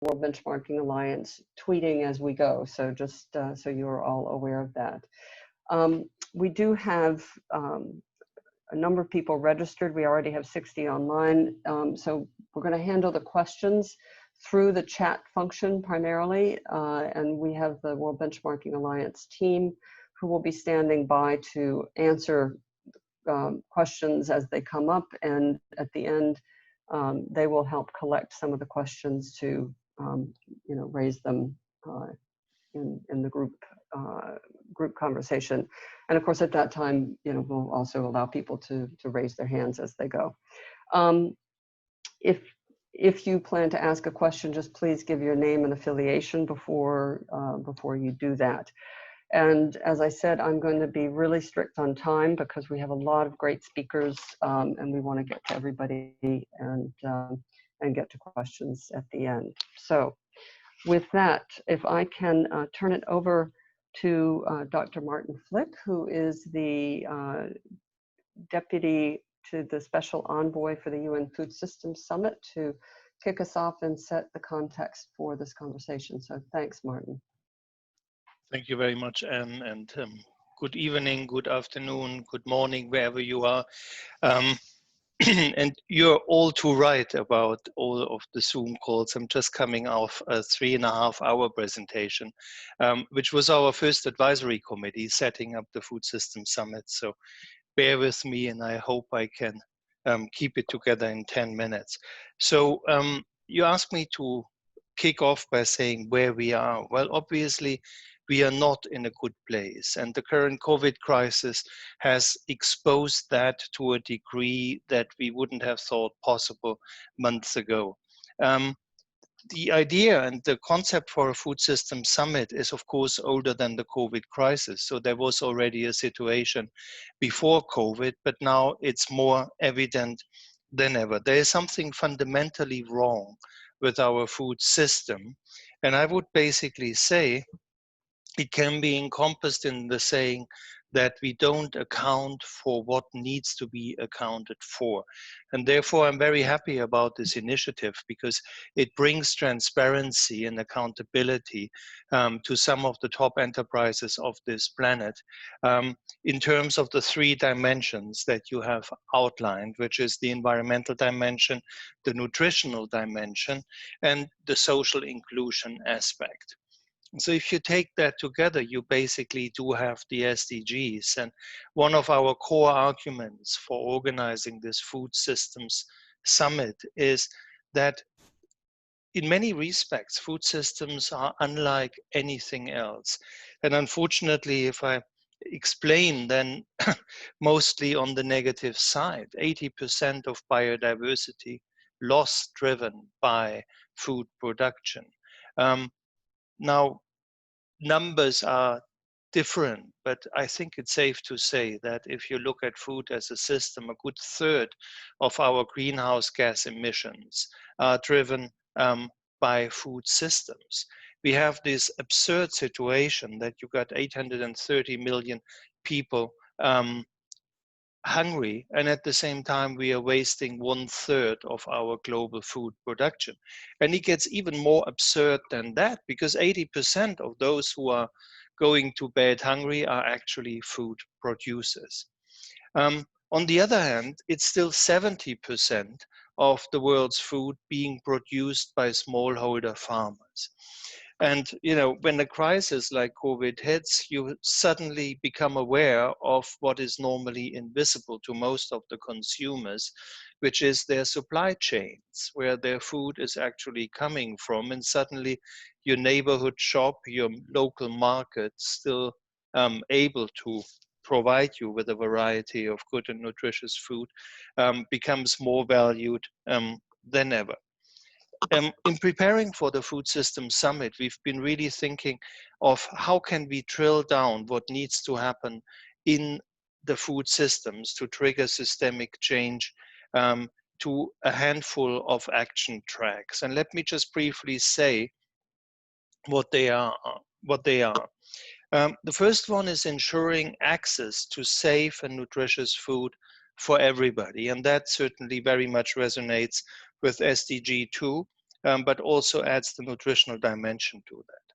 World Benchmarking Alliance tweeting as we go, so just so you're all aware of that. We do have a number of people registered. We already have 60 online, so we're going to handle the questions through the chat function primarily, and we have the World Benchmarking Alliance team who will be standing by to answer questions as they come up, and at the end they will help collect some of the questions to raise them in the group conversation. And of course at that time we'll also allow people to raise their hands as they go. If you plan to ask a question, just please give your name and affiliation before you do that. And as I said, I'm going to be really strict on time because we have a lot of great speakers, and we want to get to everybody and get to questions at the end. So with that, if I can turn it over to Dr. Martin Flick, who is the Deputy to the Special Envoy for the UN Food Systems Summit, to kick us off and set the context for this conversation. So thanks, Martin. Thank you very much, Anne, and good evening, good afternoon, good morning, wherever you are. And you're all too right about all of the Zoom calls. I'm just coming off a 3.5-hour presentation, which was our first advisory committee setting up the Food Systems Summit. So bear with me, and I hope I can keep it together in 10 minutes. So you asked me to kick off by saying where we are. Well, obviously, we are not in a good place, and the current COVID crisis has exposed that to a degree that we wouldn't have thought possible months ago. The idea and the concept for a food system summit is, of course, older than the COVID crisis. So there was already a situation before COVID, but now it's more evident than ever. There is something fundamentally wrong with our food system. And I would basically say it can be encompassed in the saying that we don't account for what needs to be accounted for. And therefore, I'm very happy about this initiative because it brings transparency and accountability to some of the top enterprises of this planet in terms of the 3 dimensions that you have outlined, which is the environmental dimension, the nutritional dimension, and the social inclusion aspect. So if you take that together, you basically do have the SDGs. And one of our core arguments for organizing this food systems summit is that in many respects, food systems are unlike anything else. And unfortunately, if I explain, then mostly on the negative side, 80% of biodiversity loss driven by food production. Now, numbers are different, but I think it's safe to say that if you look at food as a system, a good third of our greenhouse gas emissions are driven by food systems. We have this absurd situation that you got 830 million people hungry, and at the same time we are wasting 1/3 of our global food production. And it gets even more absurd than that, because 80% of those who are going to bed hungry are actually food producers. On the other hand, it's still 70% of the world's food being produced by smallholder farmers. And when a crisis like COVID hits, you suddenly become aware of what is normally invisible to most of the consumers, which is their supply chains, where their food is actually coming from. And suddenly your neighborhood shop, your local market, still able to provide you with a variety of good and nutritious food, becomes more valued than ever. In preparing for the Food Systems Summit, we've been really thinking of how can we drill down what needs to happen in the food systems to trigger systemic change to a handful of action tracks. And let me just briefly say what they are. The first one is ensuring access to safe and nutritious food for everybody. And that certainly very much resonates with SDG 2 but also adds the nutritional dimension to that.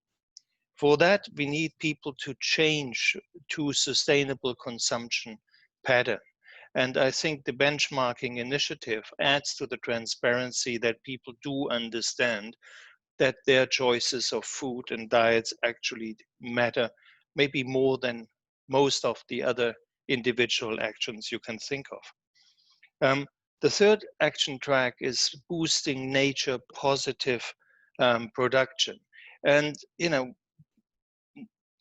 For that, we need people to change to sustainable consumption pattern. And I think the benchmarking initiative adds to the transparency that people do understand that their choices of food and diets actually matter, maybe more than most of the other individual actions you can think of. The third action track is boosting nature positive production. And, you know,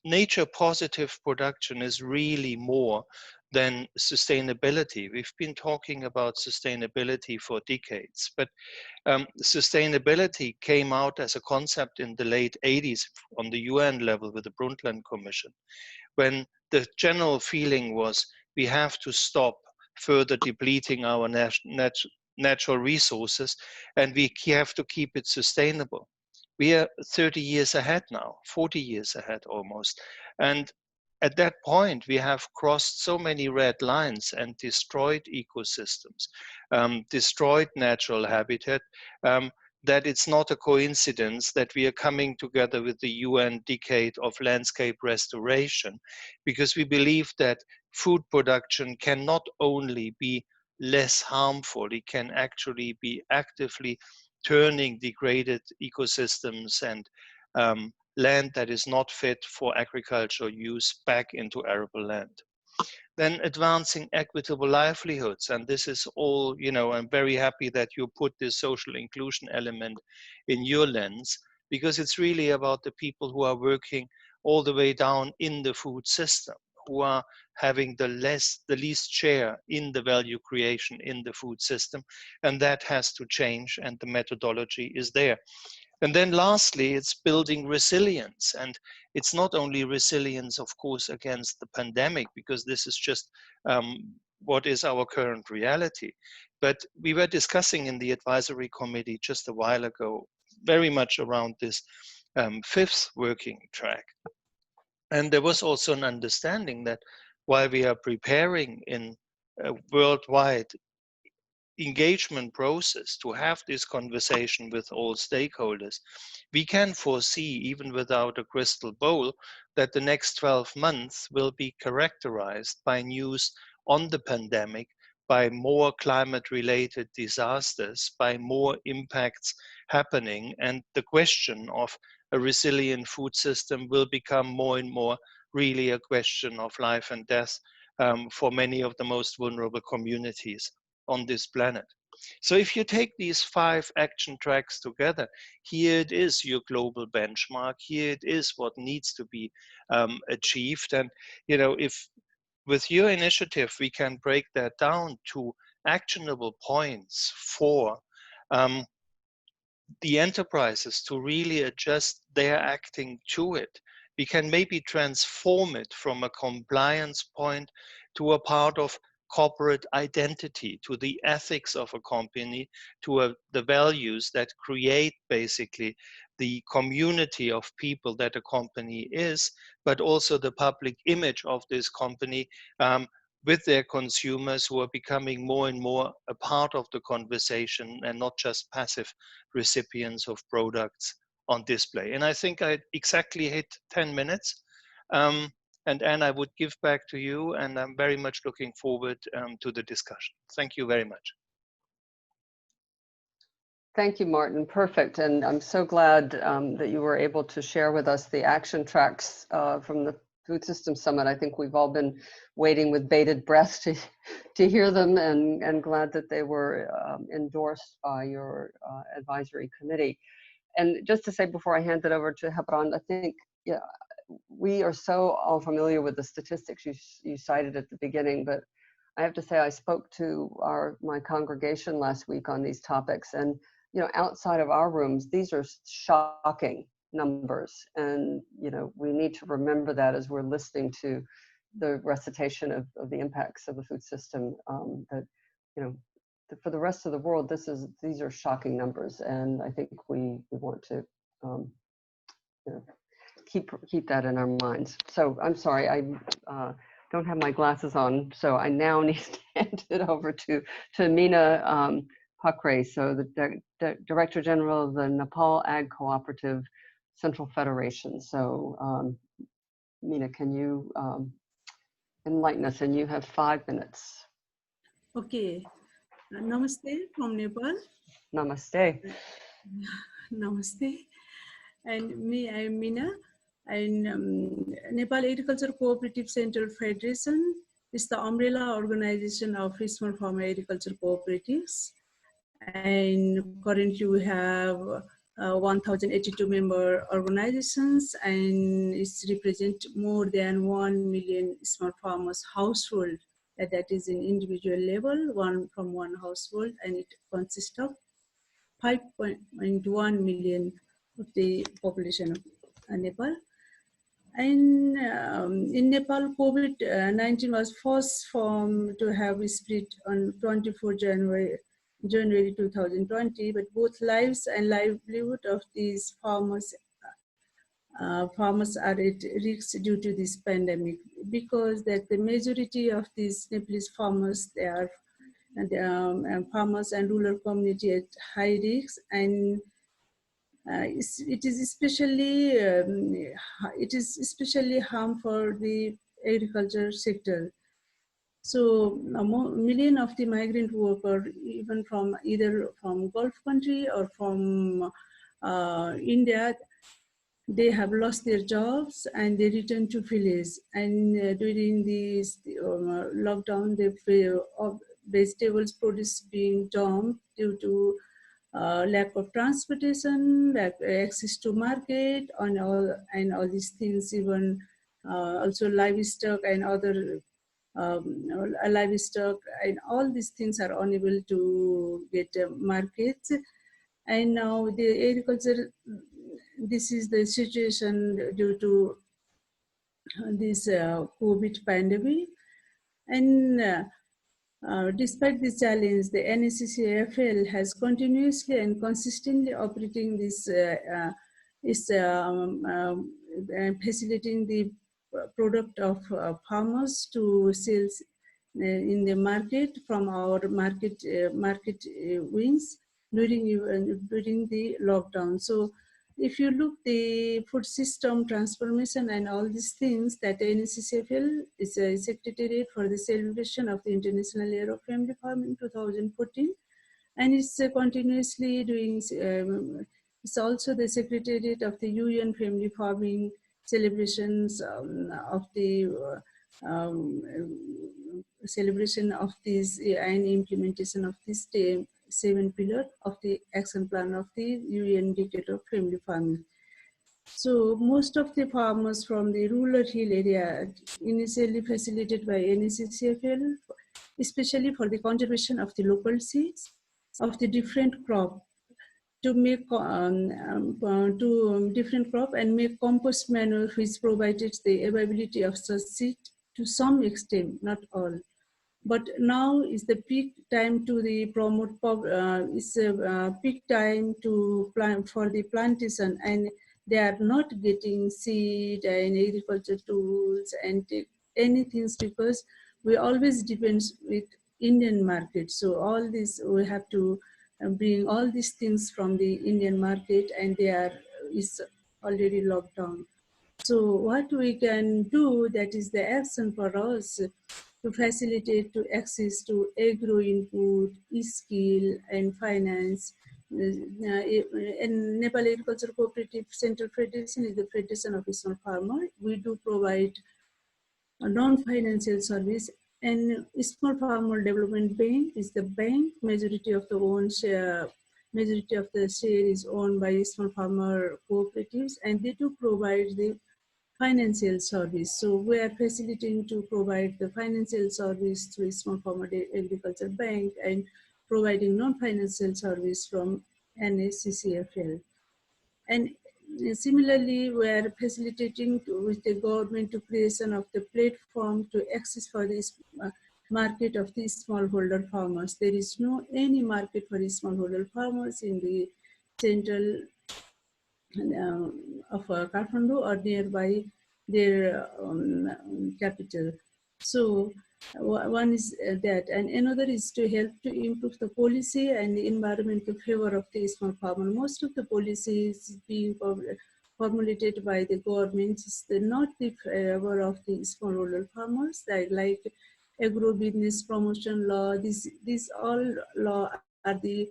nature positive production is really more than sustainability. We've been talking about sustainability for decades, but sustainability came out as a concept in the late 80s on the UN level with the Brundtland Commission, when the general feeling was we have to stop further depleting our natural resources and we have to keep it sustainable. We are 30 years ahead now, 40 years ahead almost. And at that point, we have crossed so many red lines and destroyed ecosystems, destroyed natural habitat, that it's not a coincidence that we are coming together with the UN Decade of Landscape Restoration, because we believe that food production can not only be less harmful, it can actually be actively turning degraded ecosystems and land that is not fit for agricultural use back into arable land. Then advancing equitable livelihoods, and this is all, you know, I'm very happy that you put this social inclusion element in your lens, because it's really about the people who are working all the way down in the food system, who are having the least share in the value creation in the food system, and that has to change, and the methodology is there. And then lastly, it's building resilience. And it's not only resilience, of course, against the pandemic, because this is just what is our current reality. But we were discussing in the advisory committee just a while ago, very much around this fifth working track. And there was also an understanding that while we are preparing in a worldwide engagement process to have this conversation with all stakeholders, we can foresee, even without a crystal ball, that the next 12 months will be characterized by news on the pandemic, by more climate-related disasters, by more impacts happening, and the question of a resilient food system will become more and more really a question of life and death for many of the most vulnerable communities on this planet. So if you take these 5 action tracks together, here it is your global benchmark, here it is what needs to be achieved. And, you know, if with your initiative, we can break that down to actionable points for the enterprises to really adjust their acting to it. We can maybe transform it from a compliance point to a part of corporate identity, to the ethics of a company, to the values that create basically the community of people that a company is, but also the public image of this company with their consumers, who are becoming more and more a part of the conversation and not just passive recipients of products on display. And I think I exactly hit 10 minutes. And Anne, I would give back to you, and I'm very much looking forward to the discussion. Thank you very much. Thank you, Martin. Perfect. And I'm so glad that you were able to share with us the action tracks from the Food Systems Summit. I think we've all been waiting with bated breath to hear them, and glad that they were endorsed by your advisory committee. And just to say before I hand it over to Hebron, I think, yeah, we are so all familiar with the statistics you cited at the beginning, but I have to say I spoke to my congregation last week on these topics, and you know, outside of our rooms, these are shocking numbers, and you know, we need to remember that as we're listening to the recitation of the impacts of the food system. That, you know, for the rest of the world, these are shocking numbers, and I think we want to you know, keep that in our minds. So I'm sorry, I don't have my glasses on, so I now need to hand it over to Mina Hakre, so the Director General of the Nepal Ag Cooperative Central Federation. So Meena, can you enlighten us? And you have 5 minutes. Okay. Namaste from Nepal. Namaste. Namaste. And me, I'm Meena. And Nepal Agriculture Cooperative Central Federation is the umbrella organization of small farm agriculture cooperatives. And currently we have 1,082 member organizations, and it represents more than 1 million small farmers household. That is in individual level, one household, and it consists of 5.1 million of the population of Nepal. And in Nepal, COVID-19 was first formed to have spread on 24 January 2020, but both lives and livelihood of these farmers are at risk due to this pandemic, because that the majority of these Nepalese farmers, they are farmers and rural community at high risk, and it is especially harm for the agriculture sector. So a million of the migrant workers, even from either from Gulf country or from India, they have lost their jobs and they return to village. And during this lockdown, vegetables produce being dumped due to lack of transportation, lack access to market, and all these things. Even also livestock and other livestock and all these things are unable to get markets. And now the agriculture, this is the situation due to this COVID pandemic. And despite this challenge, the NSCCFL has continuously and consistently operating this facilitating the product of farmers to sales in the market from our market wings during the lockdown. So if you look the food system transformation and all these things, that NSCCFL is a secretariat for the celebration of the International Year of Family Farming 2014, and it's continuously doing. It's also the secretariat of the UN Family Farming celebrations of the celebration of this and implementation of this 7 pillar of the action plan of the UN Decade of Family Farming. So most of the farmers from the rural hill area initially facilitated by NSCCFL, especially for the conservation of the local seeds of the different crop, to make different crop and make compost manure, which provided the availability of such seed to some extent, not all. But now is the peak time to the promote. It's a peak time to plant for the plantation, and they are not getting seed and agriculture tools and anything, because we always depend with Indian market. So all this we have to bring all these things from the Indian market, and they are is already locked down. So what we can do, that is the action for us to facilitate to access to agro input, skill and finance. And Nepal Agriculture Cooperative Central Federation is the Federation of Small Farmer. We do provide a non-financial service, and Small Farmer Development Bank is the bank. Majority of the share is owned by small farmer cooperatives, and they do provide the financial service. So we are facilitating to provide the financial service through Small Farmer Agriculture Bank and providing non-financial service from NSCCFL. And similarly, we are facilitating with the government to creation of the platform to access for this market of the smallholder farmers. There is no any market for the smallholder farmers in the central of Kathmandu or nearby their capital. So One is that, and another is to help to improve the policy and the environmental favor of the small farmer. Most of the policies being formulated by the government is not the favor of the small rural farmers, like agro-business promotion law. These all law are the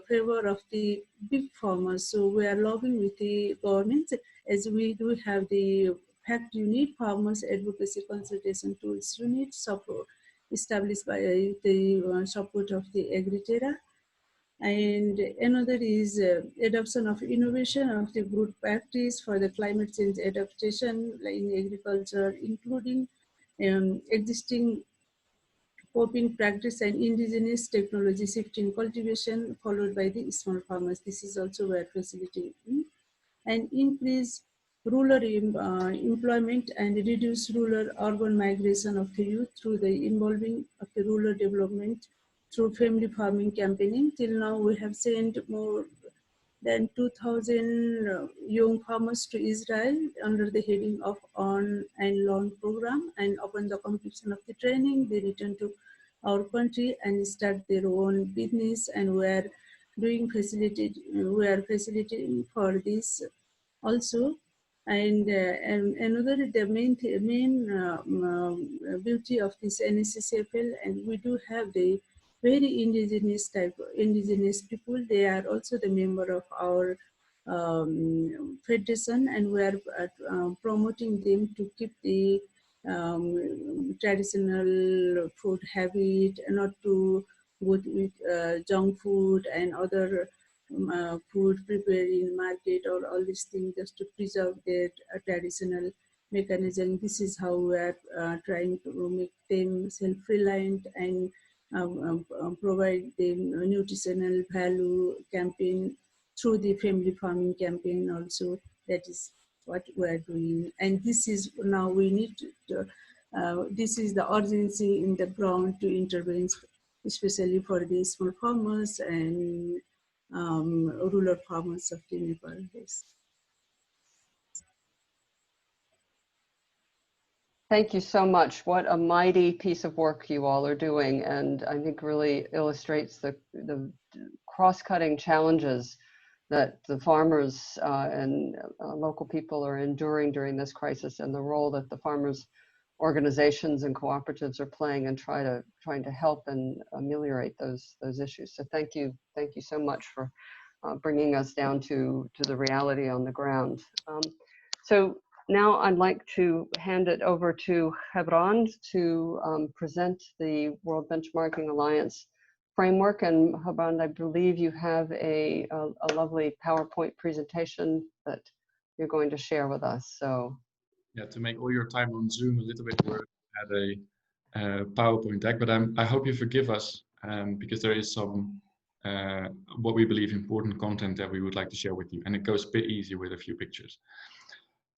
favor of the big farmers. So we are lobbying with the government, as we do have the fact you need farmers advocacy consultation tools, you need support established by the support of the Agritera. And another is adoption of innovation of the good practice for the climate change adaptation in agriculture, including existing coping practice and indigenous technology shift in cultivation, followed by the small farmers. This is also where facility and increase rural employment and reduce rural urban migration of the youth through the involving of the rural development through family farming campaigning. Till now, we have sent more than 2,000 young farmers to Israel under the heading of On and Learn program, and upon the completion of the training, they return to our country and start their own business, and we are facilitating for this also. And another, the main beauty of this NSSFL, and we do have the very indigenous people. They are also the member of our federation, and we are promoting them to keep the traditional food habit, not to go with junk food and other food prepared in market or all these things, just to preserve their traditional mechanism. This is how we are trying to make them self-reliant and provide them nutritional value campaign through the family farming campaign also. That is what we are doing. And this is now we need to, this is the urgency in the ground to intervene, especially for the small farmers and rural farmers of the Nepal. Yes. Thank you so much. What a mighty piece of work you all are doing, and I think really illustrates the cross-cutting challenges that the farmers and local people are enduring during this crisis, and the role that the farmers organizations and cooperatives are playing in trying to help and ameliorate those issues. So thank you so much for bringing us down to the reality on the ground. So now I'd like to hand it over to Hebron to present the World Benchmarking Alliance framework. And Hebron, I believe you have a lovely PowerPoint presentation that you're going to share with us. So yeah, to make all your time on Zoom a little bit worth, I had a PowerPoint deck, but I hope you forgive us because there is some what we believe important content that we would like to share with you, and it goes a bit easier with a few pictures.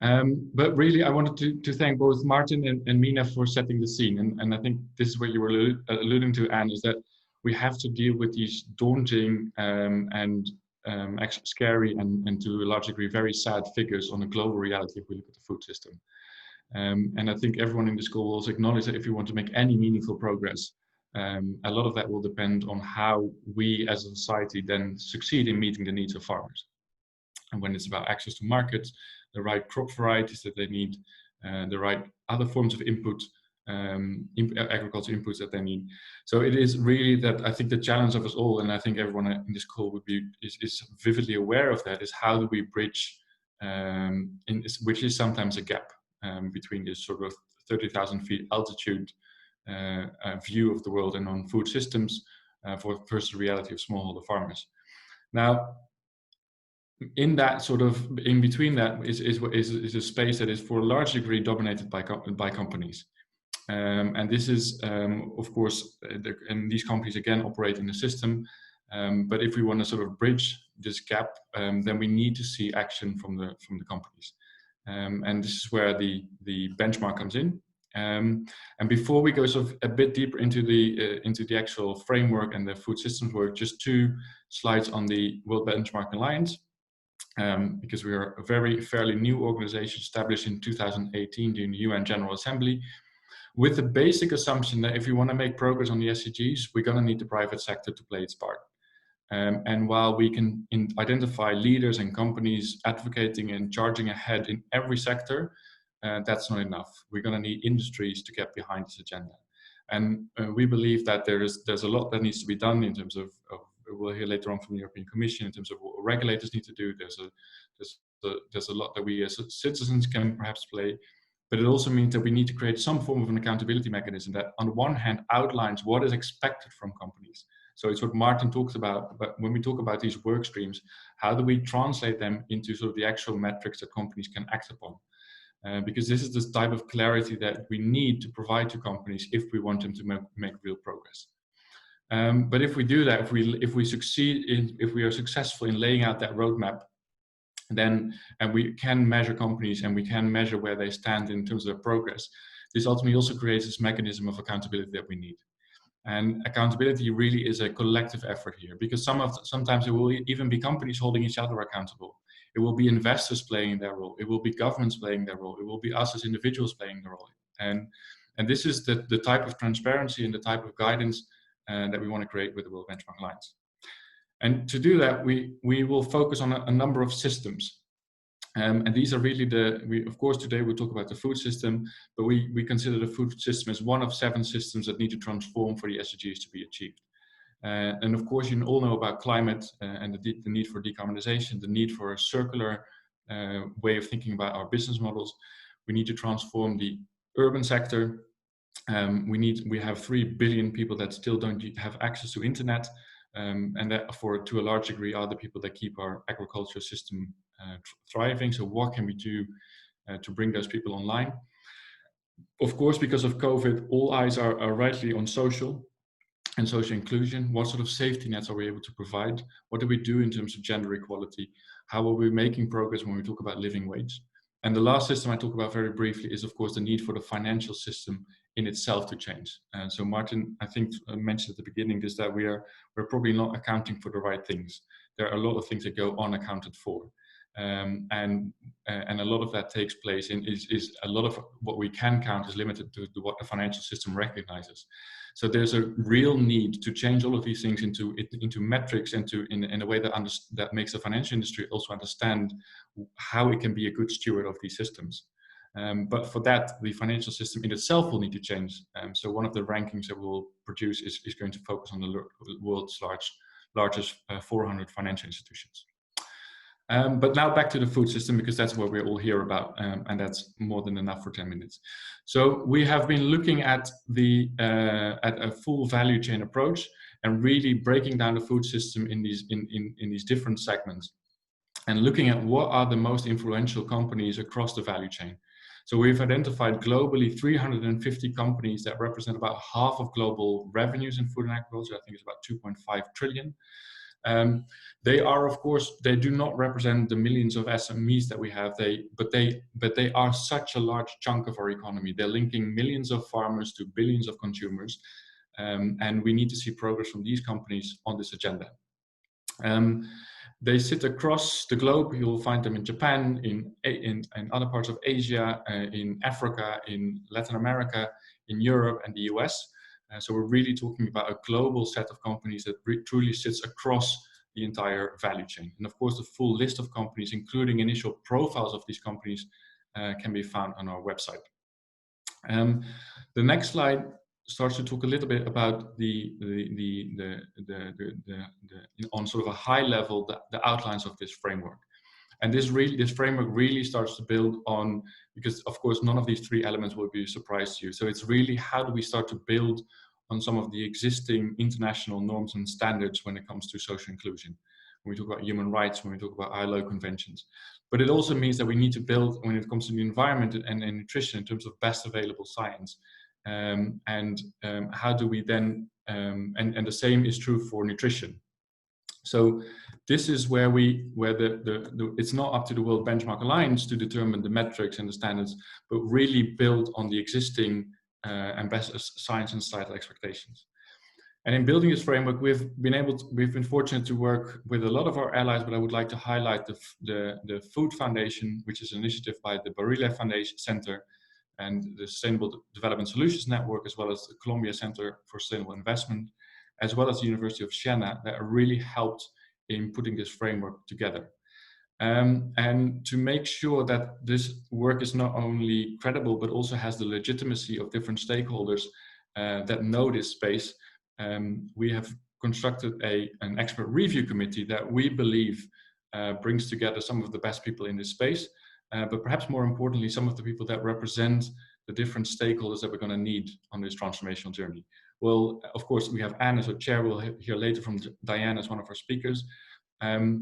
But really, I wanted to thank both Martin and Mina for setting the scene. And I think this is what you were alluding to, Anne, is that we have to deal with these daunting and actually scary and to a large degree very sad figures on a global reality if we look at the food system. And I think everyone in this call will also acknowledge that if we want to make any meaningful progress, a lot of that will depend on how we as a society then succeed in meeting the needs of farmers. And when it's about access to markets, the right crop varieties that they need, the right other forms of input, agriculture inputs that they need. So it is really that I think the challenge of us all, and I think everyone in this call would be is vividly aware of that, is how do we bridge, which is sometimes a gap between this sort of 30,000 feet altitude view of the world and on food systems versus the reality of smallholder farmers. Now, in that sort of in between that is a space that is for a large degree dominated by companies, and this is of course and these companies again operate in the system, but if we want to sort of bridge this gap, then we need to see action from the companies, and this is where the benchmark comes in. And before we go sort of a bit deeper into the actual framework and the food systems work, just 2 slides on the World Benchmarking Alliance. Because we are a fairly new organization established in 2018 during the UN General Assembly. with the basic assumption that if we want to make progress on the SDGs, we're going to need the private sector to play its part. And while we can identify leaders and companies advocating and charging ahead in every sector, that's not enough. We're going to need industries to get behind this agenda. And we believe that there's a lot that needs to be done in terms of we'll hear later on from the European Commission in terms of what regulators need to do. There's a lot that we as citizens can perhaps play, but it also means that we need to create some form of an accountability mechanism that on the one hand outlines what is expected from companies. So it's what Martin talks about, but when we talk about these work streams, how do we translate them into sort of the actual metrics that companies can act upon? Because this is the type of clarity that we need to provide to companies if we want them to make real progress. But if we do that, if we are successful in laying out that roadmap, then and we can measure companies and we can measure where they stand in terms of their progress, this ultimately also creates this mechanism of accountability that we need. And accountability really is a collective effort here, because sometimes it will even be companies holding each other accountable. It will be investors playing their role. It will be governments playing their role. It will be us as individuals playing the role. And this is the type of transparency and the type of guidance that we want to create with the World Benchmark Alliance. And to do that, we will focus on a number of systems. And these are really of course, today we'll talk about the food system, but we consider the food system as one of 7 systems that need to transform for the SDGs to be achieved. And of course, you all know about climate and the need for decarbonization, the need for a circular way of thinking about our business models. We need to transform the urban sector. We have 3 billion people that still don't have access to internet, and that to a large degree are the people that keep our agricultural system thriving. So what can we do to bring those people online? Of course, because of COVID, all eyes are rightly on social and social inclusion. What sort of safety nets are we able to provide? What do we do in terms of gender equality? How are we making progress when we talk about living wage? And the last system I talk about very briefly is, of course, the need for the financial system in itself to change. And so Martin, I think, mentioned at the beginning is that we're probably not accounting for the right things. There are a lot of things that go unaccounted for. And a lot of that takes place is a lot of what we can count is limited to what the financial system recognizes. So there's a real need to change all of these things into metrics and in a way that makes the financial industry also understand how it can be a good steward of these systems. But for that, the financial system in itself will need to change. So one of the rankings that we'll produce is going to focus on the world's largest 400 financial institutions. But now back to the food system, because that's what we're all here about, and that's more than enough for 10 minutes. So we have been looking at at a full value chain approach and really breaking down the food system in these different segments and looking at what are the most influential companies across the value chain. So we've identified globally 350 companies that represent about half of global revenues in food and agriculture. I think it's about 2.5 trillion. They are, of course, they do not represent the millions of SMEs that we have. But they are such a large chunk of our economy. They're linking millions of farmers to billions of consumers, and we need to see progress from these companies on this agenda. They sit across the globe. You'll find them in Japan, in other parts of Asia, in Africa, in Latin America, in Europe, and the US. So we're really talking about a global set of companies that truly sits across the entire value chain. And of course, the full list of companies, including initial profiles of these companies, can be found on our website. The next slide starts to talk a little bit about on sort of a high level, the outlines of this framework. And this framework really starts to build on, because of course, none of these 3 elements will be a surprise to you. So it's really, how do we start to build on some of the existing international norms and standards when it comes to social inclusion? When we talk about human rights, when we talk about ILO conventions. But it also means that we need to build, when it comes to the environment and nutrition, in terms of best available science. How do we then, and the same is true for nutrition. So this is where it's not up to the World Benchmark Alliance to determine the metrics and the standards, but really build on the existing and best science and societal expectations. And in building this framework, we've been fortunate to work with a lot of our allies, but I would like to highlight the Food Foundation, which is an initiative by the Barilla Foundation Center, and the Sustainable Development Solutions Network, as well as the Columbia Center for Sustainable Investment, as well as the University of Siena, that really helped in putting this framework together. And to make sure that this work is not only credible, but also has the legitimacy of different stakeholders that know this space, we have constructed an expert review committee that we believe brings together some of the best people in this space, but perhaps more importantly, some of the people that represent the different stakeholders that we're going to need on this transformational journey. Well, of course, we have Anne as our chair. We'll hear later from Diane as one of our speakers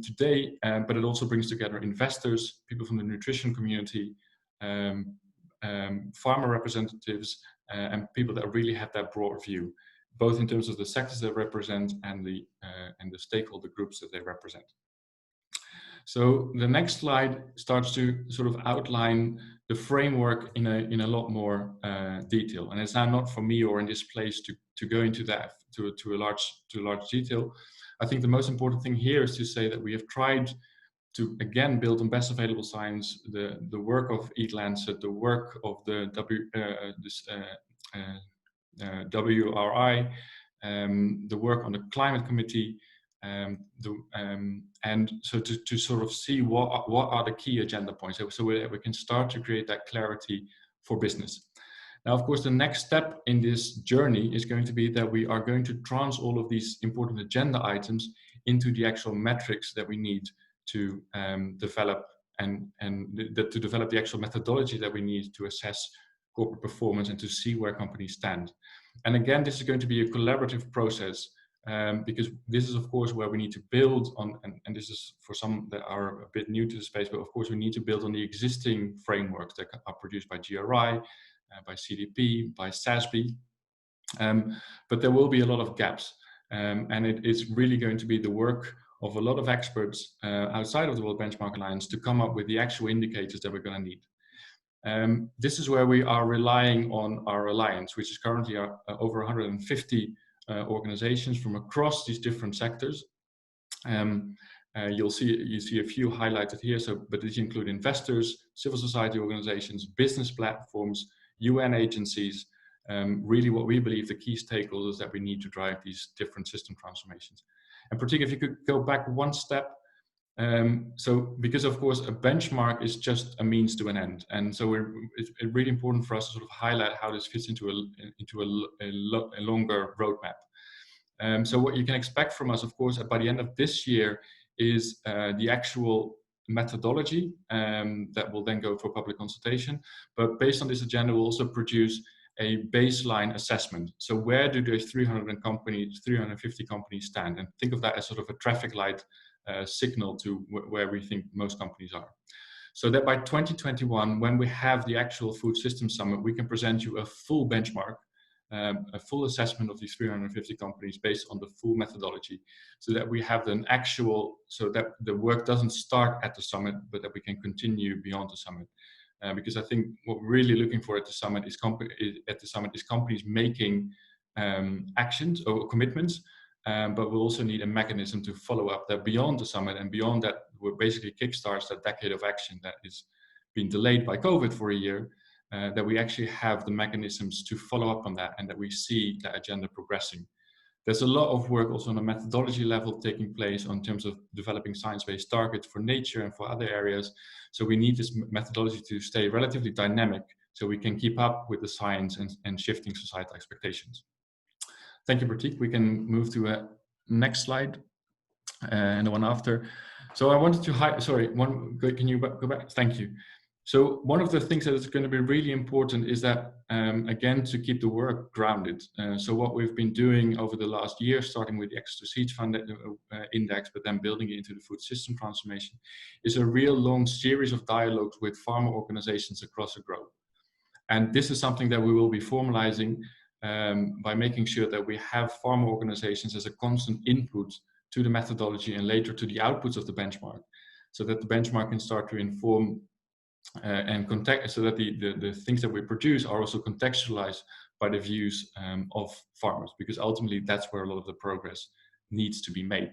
today, but it also brings together investors, people from the nutrition community, farmer representatives, and people that really have that broad view, both in terms of the sectors they represent and the stakeholder groups that they represent. So the next slide starts to sort of outline the framework in a lot more detail, and it's now not for me or in this place to go into that to a large detail. I think the most important thing here is to say that we have tried to again build on best available science, the work of Eat Lancet, the work of the WRI, the work on the climate committee, and so to sort of see what are the key agenda points, so we can start to create that clarity for business. Now, of course, the next step in this journey is going to be that we are going to trans all of these important agenda items into the actual metrics that we need to develop to develop the actual methodology that we need to assess corporate performance and to see where companies stand. And again, this is going to be a collaborative process because this is, of course, where we need to build on, and this is for some that are a bit new to the space, but of course we need to build on the existing frameworks that are produced by GRI, by CDP, by SASB, but there will be a lot of gaps, and it is really going to be the work of a lot of experts outside of the World Benchmark Alliance to come up with the actual indicators that we're going to need. This is where we are relying on our alliance, which is currently over 150 organizations from across these different sectors. You see a few highlighted here, but these include investors, civil society organizations, business platforms, UN agencies, really what we believe the key stakeholders that we need to drive these different system transformations. And particularly if you could go back one step, so because of course a benchmark is just a means to an end, and so it's really important for us to sort of highlight how this fits into a longer roadmap. So what you can expect from us, of course, by the end of this year is the actual methodology that will then go for public consultation. But based on this agenda, we'll also produce a baseline assessment. So where do those 350 companies stand? And think of that as sort of a traffic light signal to where we think most companies are. So that by 2021, when we have the actual Food Systems Summit, we can present you a full benchmark, a full assessment of these 350 companies based on the full methodology, so that we have an actual, so that the work doesn't start at the summit, but that we can continue beyond the summit. Because I think what we're really looking for at the summit is companies making actions or commitments, but we'll also need a mechanism to follow up that beyond the summit, and beyond that, we're basically kickstarts that decade of action that is being delayed by COVID for a year. That we actually have the mechanisms to follow up on that, and that we see that agenda progressing. There's a lot of work also on a methodology level taking place in terms of developing science-based targets for nature and for other areas. So we need this methodology to stay relatively dynamic so we can keep up with the science and shifting societal expectations. Thank you, Pratik. We can move to a next slide and the one after. So I wanted to can you go back? Thank you. So one of the things that is going to be really important is that, again, to keep the work grounded. So what we've been doing over the last year, starting with the Access to Seeds Fund Index, but then building it into the food system transformation, is a real long series of dialogues with farmer organizations across the globe. And this is something that we will be formalizing by making sure that we have farmer organizations as a constant input to the methodology and later to the outputs of the benchmark, so that the benchmark can start to inform and context, so that the things that we produce are also contextualized by the views of farmers, because ultimately that's where a lot of the progress needs to be made.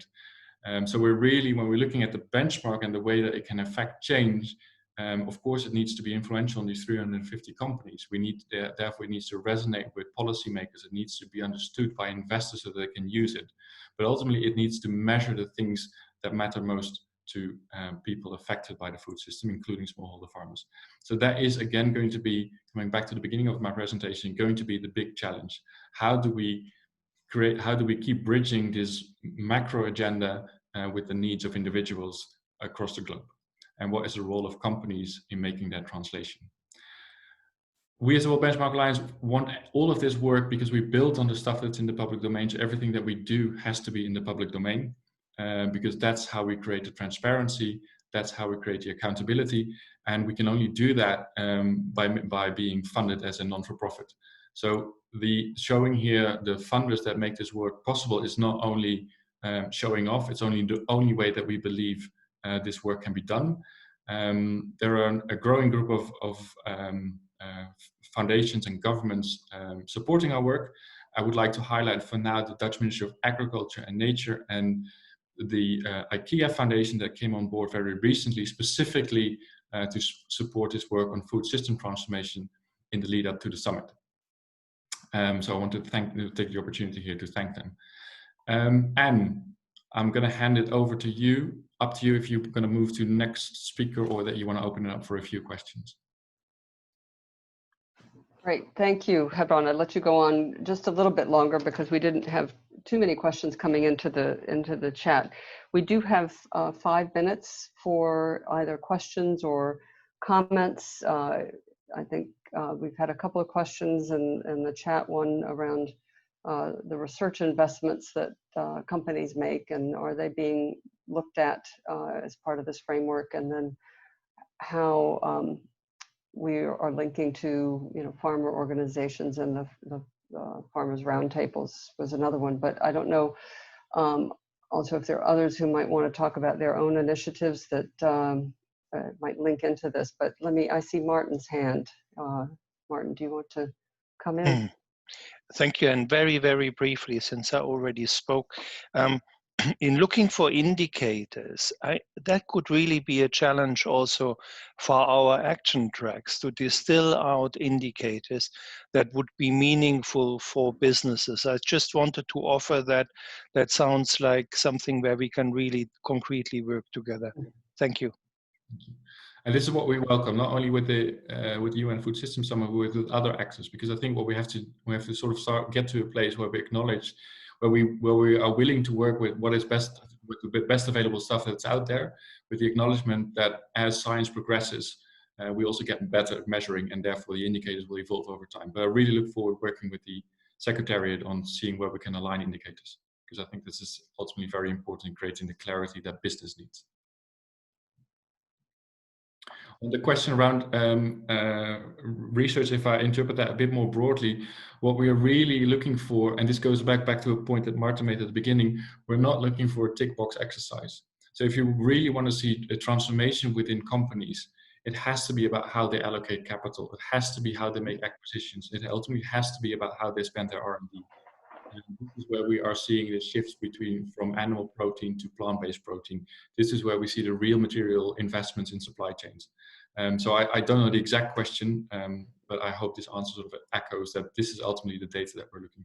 So we're really, when we're looking at the benchmark and the way that it can affect change, Of course, it needs to be influential in these 350 companies. Therefore, it needs to resonate with policymakers. It needs to be understood by investors so that they can use it. But ultimately, it needs to measure the things that matter most to people affected by the food system, including smallholder farmers. So that is, again, going to be, coming back to the beginning of my presentation, going to be the big challenge. How do we keep bridging this macro agenda with the needs of individuals across the globe? And what is the role of companies in making that translation? We as the World Benchmark Alliance want all of this work because we build on the stuff that's in the public domain. So everything that we do has to be in the public domain because that's how we create the transparency, that's how we create the accountability, and we can only do that by being funded as a non-for-profit. So the showing here the funders that make this work possible is not only showing off, it's only the only way that we believe this work can be done. There are a growing group of foundations and governments supporting our work. I would like to highlight for now the Dutch Ministry of Agriculture and Nature and the IKEA Foundation that came on board very recently, specifically to support this work on food system transformation in the lead up to the summit. So I want to take the opportunity here to thank them. Anne, I'm going to hand it over to you. Up to you if you're going to move to the next speaker or that you want to open it up for a few questions. Great, thank you, Hebron. I'll let you go on just a little bit longer because we didn't have too many questions coming into the chat. We do have 5 minutes for either questions or comments. I think we've had a couple of questions in the chat, one around the research investments that companies make, and are they being looked at as part of this framework, and then how we are linking to farmer organizations, and the farmers roundtables was another one. But I don't know also if there are others who might want to talk about their own initiatives that might link into this. But I see Martin's hand. Martin, do you want to come in? Thank you. And very, very briefly, since I already spoke, in looking for indicators, that could really be a challenge also for our action tracks to distill out indicators that would be meaningful for businesses. I just wanted to offer that. That sounds like something where we can really concretely work together. Thank you. And this is what we welcome, not only with the UN Food System Summit, but with other actors, because I think what we have to sort of get to a place where we acknowledge, where we are willing to work with what is best, with the best available stuff that's out there, with the acknowledgement that as science progresses, we also get better at measuring, and therefore the indicators will evolve over time. But I really look forward to working with the Secretariat on seeing where we can align indicators, because I think this is ultimately very important in creating the clarity that business needs. On the question around research, if I interpret that a bit more broadly, what we are really looking for, and this goes back to a point that Martin made at the beginning, we're not looking for a tick box exercise. So if you really want to see a transformation within companies, it has to be about how they allocate capital. It has to be how they make acquisitions. It ultimately has to be about how they spend their R&D. And this is where we are seeing the shifts from animal protein to plant-based protein. This is where we see the real material investments in supply chains. So I don't know the exact question, but I hope this answer sort of echoes that this is ultimately the data that we're looking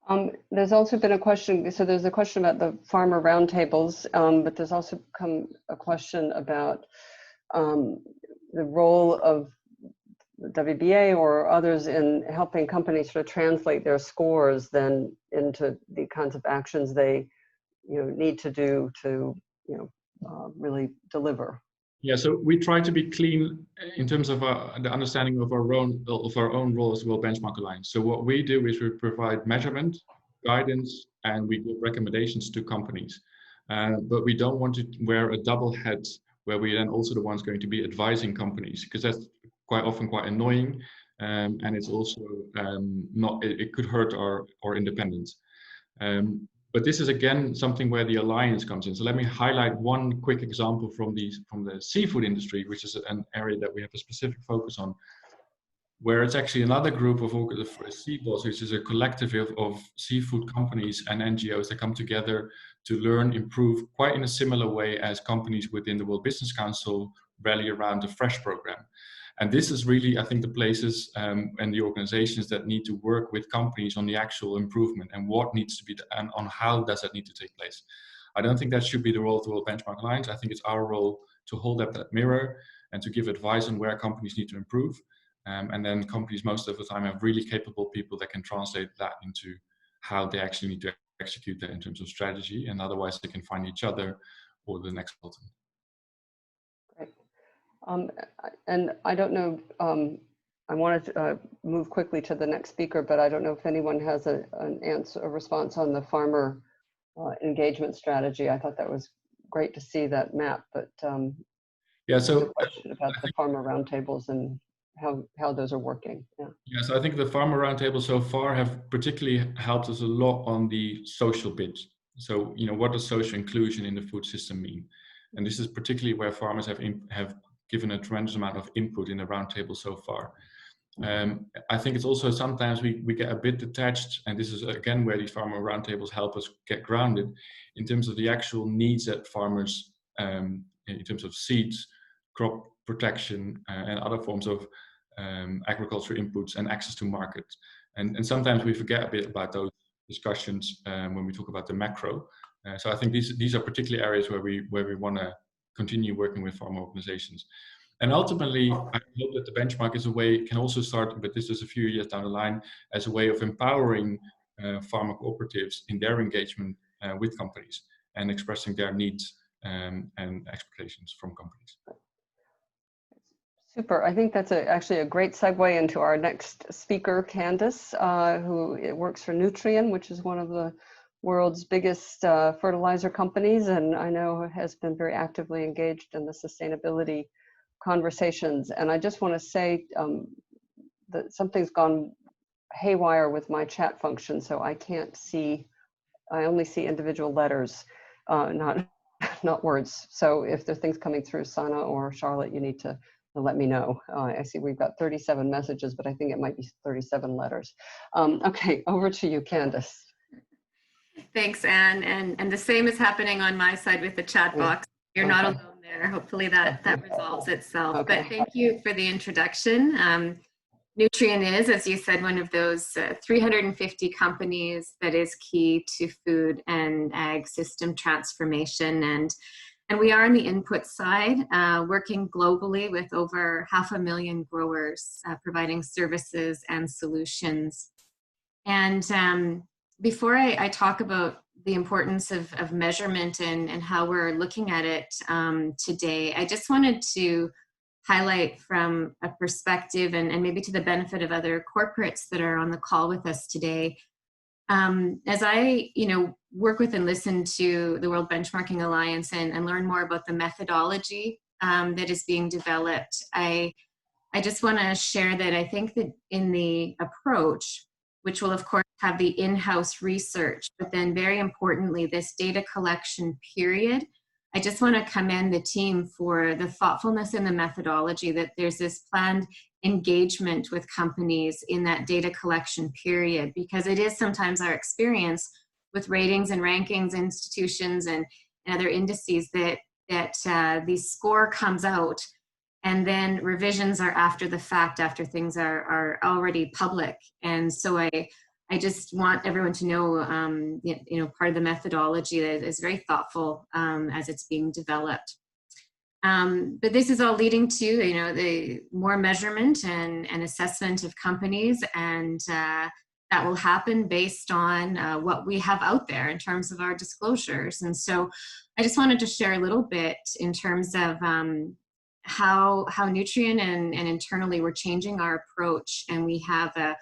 for. There's also been a question, so there's a question about the farmer roundtables, but there's also come a question about the role of WBA or others in helping companies to translate their scores then into the kinds of actions they need to do to really deliver. Yeah, so we try to be clean in terms of the understanding of our own role as World Benchmark Alliance. So what we do is we provide measurement, guidance, and we give recommendations to companies. But we don't want to wear a double hat where we then also the ones going to be advising companies, because that's quite often quite annoying, and it's also it could hurt our independence. But this is again something where the alliance comes in. So let me highlight one quick example from the seafood industry, which is an area that we have a specific focus on, where it's actually another group of CBOS, which is a collective of seafood companies and NGOs that come together to learn, improve, quite in a similar way as companies within the World Business Council rally around the FRESH program. And this is really, I think, the places and the organizations that need to work with companies on the actual improvement and what needs to be done and on how does that need to take place. I don't think that should be the role of the World Benchmark Alliance. I think it's our role to hold up that mirror and to give advice on where companies need to improve. And then companies most of the time have really capable people that can translate that into how they actually need to execute that in terms of strategy, and otherwise they can find each other or the next button. Great. And I don't know, I wanted to move quickly to the next speaker, but I don't know if anyone has a response on the farmer engagement strategy. I thought that was great to see that map, but yeah, so a question about the farmer roundtables and how those are working. Yeah, so I think the farmer roundtables so far have particularly helped us a lot on the social bit. So, you know, what does social inclusion in the food system mean? And this is particularly where farmers have given a tremendous amount of input in the roundtable so far. I think it's also sometimes we get a bit detached, and this is again where these farmer roundtables help us get grounded in terms of the actual needs that farmers, in terms of seeds, crop protection, and other forms of agriculture inputs and access to markets. And sometimes we forget a bit about those discussions when we talk about the macro. So I think these are particularly areas where we want to continue working with farmer organizations. And ultimately, I hope that the benchmark is a way, can also start, but this is a few years down the line, as a way of empowering farmer cooperatives in their engagement with companies and expressing their needs and expectations from companies. Super. I think that's actually a great segue into our next speaker, Candace, who works for Nutrien, which is one of the world's biggest fertilizer companies, and I know has been very actively engaged in the sustainability conversations. And I just want to say that something's gone haywire with my chat function, so I can't see, I only see individual letters, not words. So if there are things coming through, Sana or Charlotte, you need to let me know. I see we've got 37 messages, but I think it might be 37 letters. Okay, over to you, Candace. Thanks, Anne. And the same is happening on my side with the chat box. You're not alone there. Hopefully that resolves itself. Okay. But thank you for the introduction. Nutrien is, as you said, one of those 350 companies that is key to food and ag system transformation. And we are on the input side, working globally with over 500,000 growers, providing services and solutions. And before I talk about the importance of measurement and how we're looking at it today, I just wanted to highlight from a perspective and maybe to the benefit of other corporates that are on the call with us today. As I, work with and listen to the World Benchmarking Alliance and learn more about the methodology that is being developed, I just want to share that I think that in the approach, which will of course have the in-house research, but then very importantly, this data collection period, I just want to commend the team for the thoughtfulness in the methodology, that there's this planned engagement with companies in that data collection period, because it is sometimes our experience with ratings and rankings institutions and other indices that the score comes out and then revisions are after the fact, after things are already public. And so I just want everyone to know, part of the methodology that is very thoughtful as it's being developed. But this is all leading to, the more measurement and assessment of companies, and that will happen based on what we have out there in terms of our disclosures. And so I just wanted to share a little bit in terms of how Nutrien and internally we're changing our approach, and we have a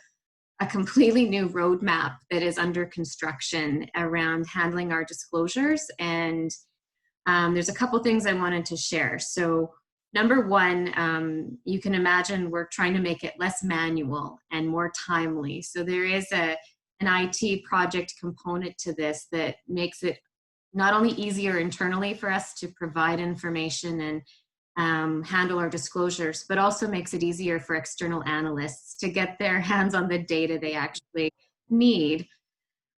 completely new roadmap that is under construction around handling our disclosures. And there's a couple things I wanted to share. So number one, you can imagine we're trying to make it less manual and more timely. So there is an IT project component to this that makes it not only easier internally for us to provide information and handle our disclosures, but also makes it easier for external analysts to get their hands on the data they actually need.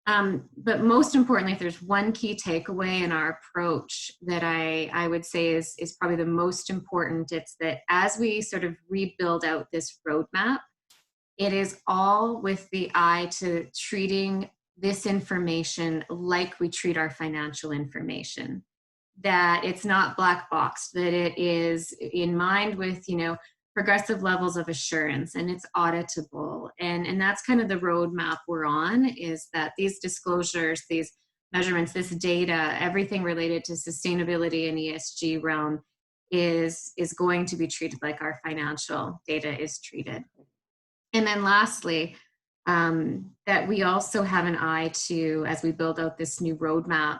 But most importantly, if there's one key takeaway in our approach that I would say is probably the most important, it's that as we sort of rebuild out this roadmap, it is all with the eye to treating this information like we treat our financial information. That it's not black boxed, that it is in mind with, you know, progressive levels of assurance, and it's auditable. And that's kind of the roadmap we're on, is that these disclosures, these measurements, this data, everything related to sustainability and ESG realm is going to be treated like our financial data is treated. And then lastly, that we also have an eye to, as we build out this new roadmap,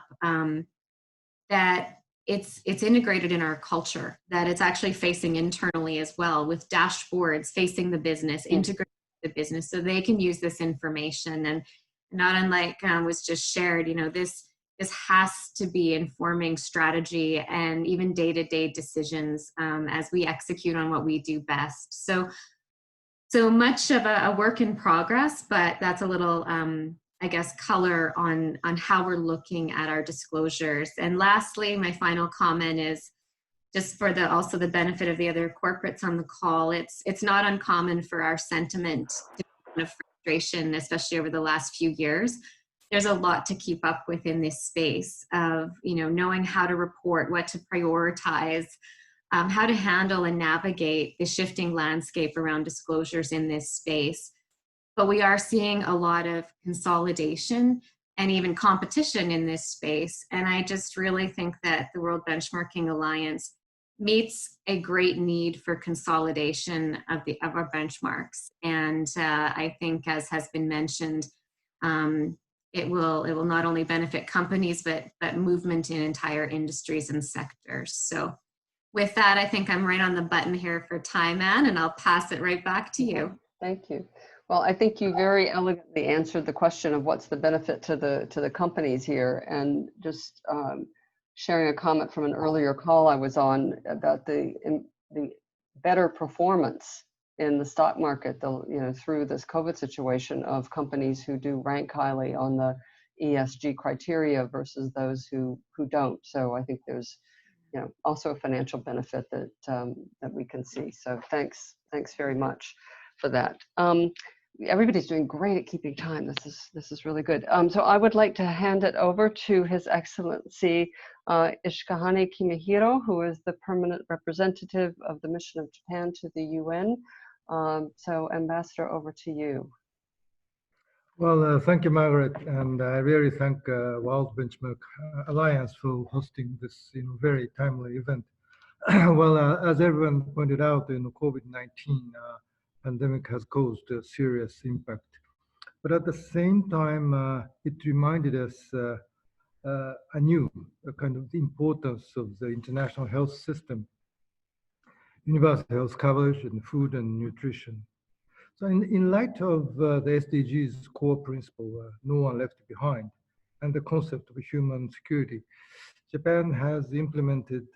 that it's integrated in our culture, that it's actually facing internally as well, with dashboards facing the business, integrating the business, so they can use this information. And not unlike was just shared, you know, this has to be informing strategy and even day-to-day decisions as we execute on what we do best. So much of a work in progress, but that's a little I guess, color on how we're looking at our disclosures. And lastly, my final comment is just for also the benefit of the other corporates on the call. It's not uncommon for our sentiment to be of frustration, especially over the last few years. There's a lot to keep up with in this space of, you know, knowing how to report, what to prioritize, how to handle and navigate the shifting landscape around disclosures in this space. But we are seeing a lot of consolidation and even competition in this space. And I just really think that the World Benchmarking Alliance meets a great need for consolidation of our benchmarks. And I think, as has been mentioned, it will not only benefit companies, but movement in entire industries and sectors. So with that, I think I'm right on the button here for time, Anne, and I'll pass it right back to you. Thank you. Well, I think you very elegantly answered the question of what's the benefit to the companies here, and just sharing a comment from an earlier call I was on about the better performance in the stock market, through this COVID situation, of companies who do rank highly on the ESG criteria versus those who don't. So I think there's also a financial benefit that we can see. So thanks very much for that. Everybody's doing great at keeping time. This is really good. So I would like to hand it over to His Excellency Ishikahane Kimihiro, who is the permanent representative of the Mission of Japan to the UN. So Ambassador, over to you. Well, thank you, Margaret, and I really thank World Benchmark Alliance for hosting this very timely event. Well, as everyone pointed out, COVID-19 pandemic has caused a serious impact. But at the same time, it reminded us anew kind of the importance of the international health system, universal health coverage, and food and nutrition. So in light of the SDGs core principle, no one left behind, and the concept of human security, Japan has implemented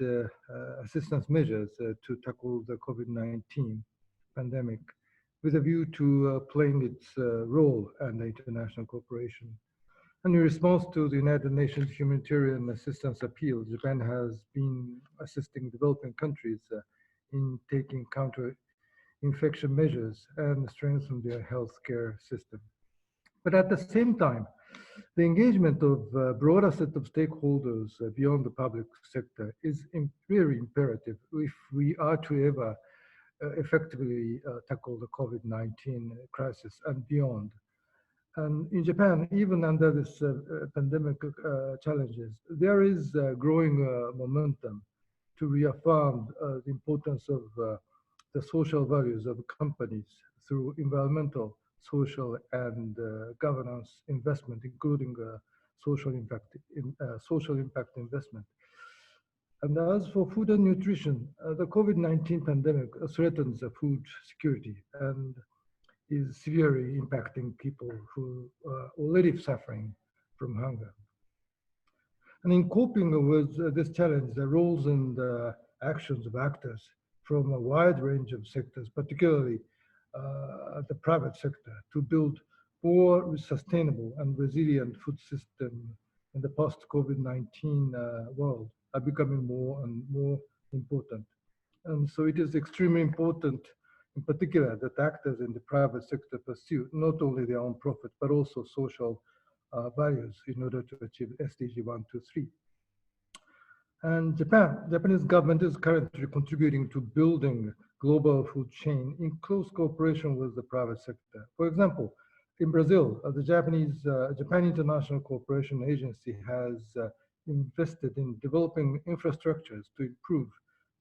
assistance measures to tackle the COVID-19 pandemic, with a view to playing its role and the international cooperation. And in response to the United Nations humanitarian assistance appeal, Japan has been assisting developing countries in taking counter-infection measures and strengthen their healthcare system. But at the same time, the engagement of a broader set of stakeholders beyond the public sector is very imperative if we are to ever effectively tackle the COVID-19 crisis and beyond. And in Japan, even under this pandemic challenges, there is growing momentum to reaffirm the importance of the social values of companies through environmental, social, and governance investment, including social impact investment. And as for food and nutrition, the COVID-19 pandemic threatens food security and is severely impacting people who are already suffering from hunger. And in coping with this challenge, the roles and actions of actors from a wide range of sectors, particularly the private sector, to build for sustainable and resilient food system in the post-COVID-19 world are becoming more and more important. And so it is extremely important, in particular, that actors in the private sector pursue not only their own profit, but also social values in order to achieve SDG 1, 2, 3. And Japanese government is currently contributing to building global food chain in close cooperation with the private sector. For example, in Brazil, the Japan International Cooperation Agency has invested in developing infrastructures to improve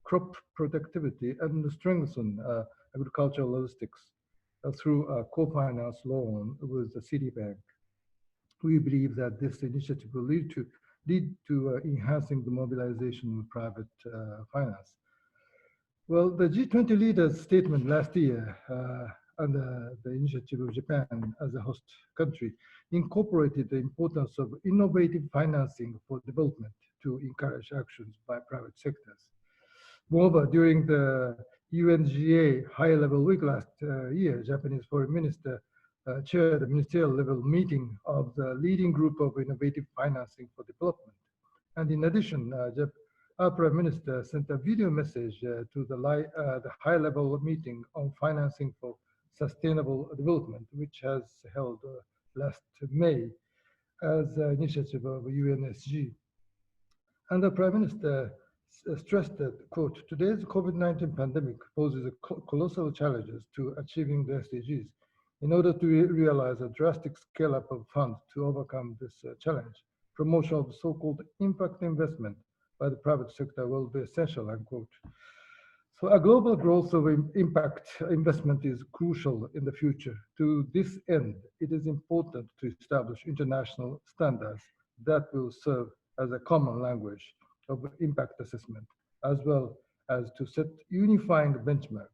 crop productivity and strengthen agricultural logistics through a co-finance loan with the Citibank. We believe that this initiative will lead to enhancing the mobilization of private finance. Well, the G20 leaders' statement last year under the initiative of Japan as a host country incorporated the importance of innovative financing for development to encourage actions by private sectors. Moreover, during the UNGA high-level week last year, Japanese foreign minister chaired a ministerial level meeting of the leading group of innovative financing for development. And in addition, our Prime Minister sent a video message to the high-level meeting on financing for sustainable development, which has held last May as an initiative of UNSG. And the Prime Minister stressed that, quote, today's COVID-19 pandemic poses colossal challenges to achieving the SDGs. In order to realize a drastic scale-up of funds to overcome this challenge, promotion of so-called impact investment by the private sector will be essential, unquote. So a global growth of impact investment is crucial in the future. To this end, it is important to establish international standards that will serve as a common language of impact assessment, as well as to set unifying benchmarks.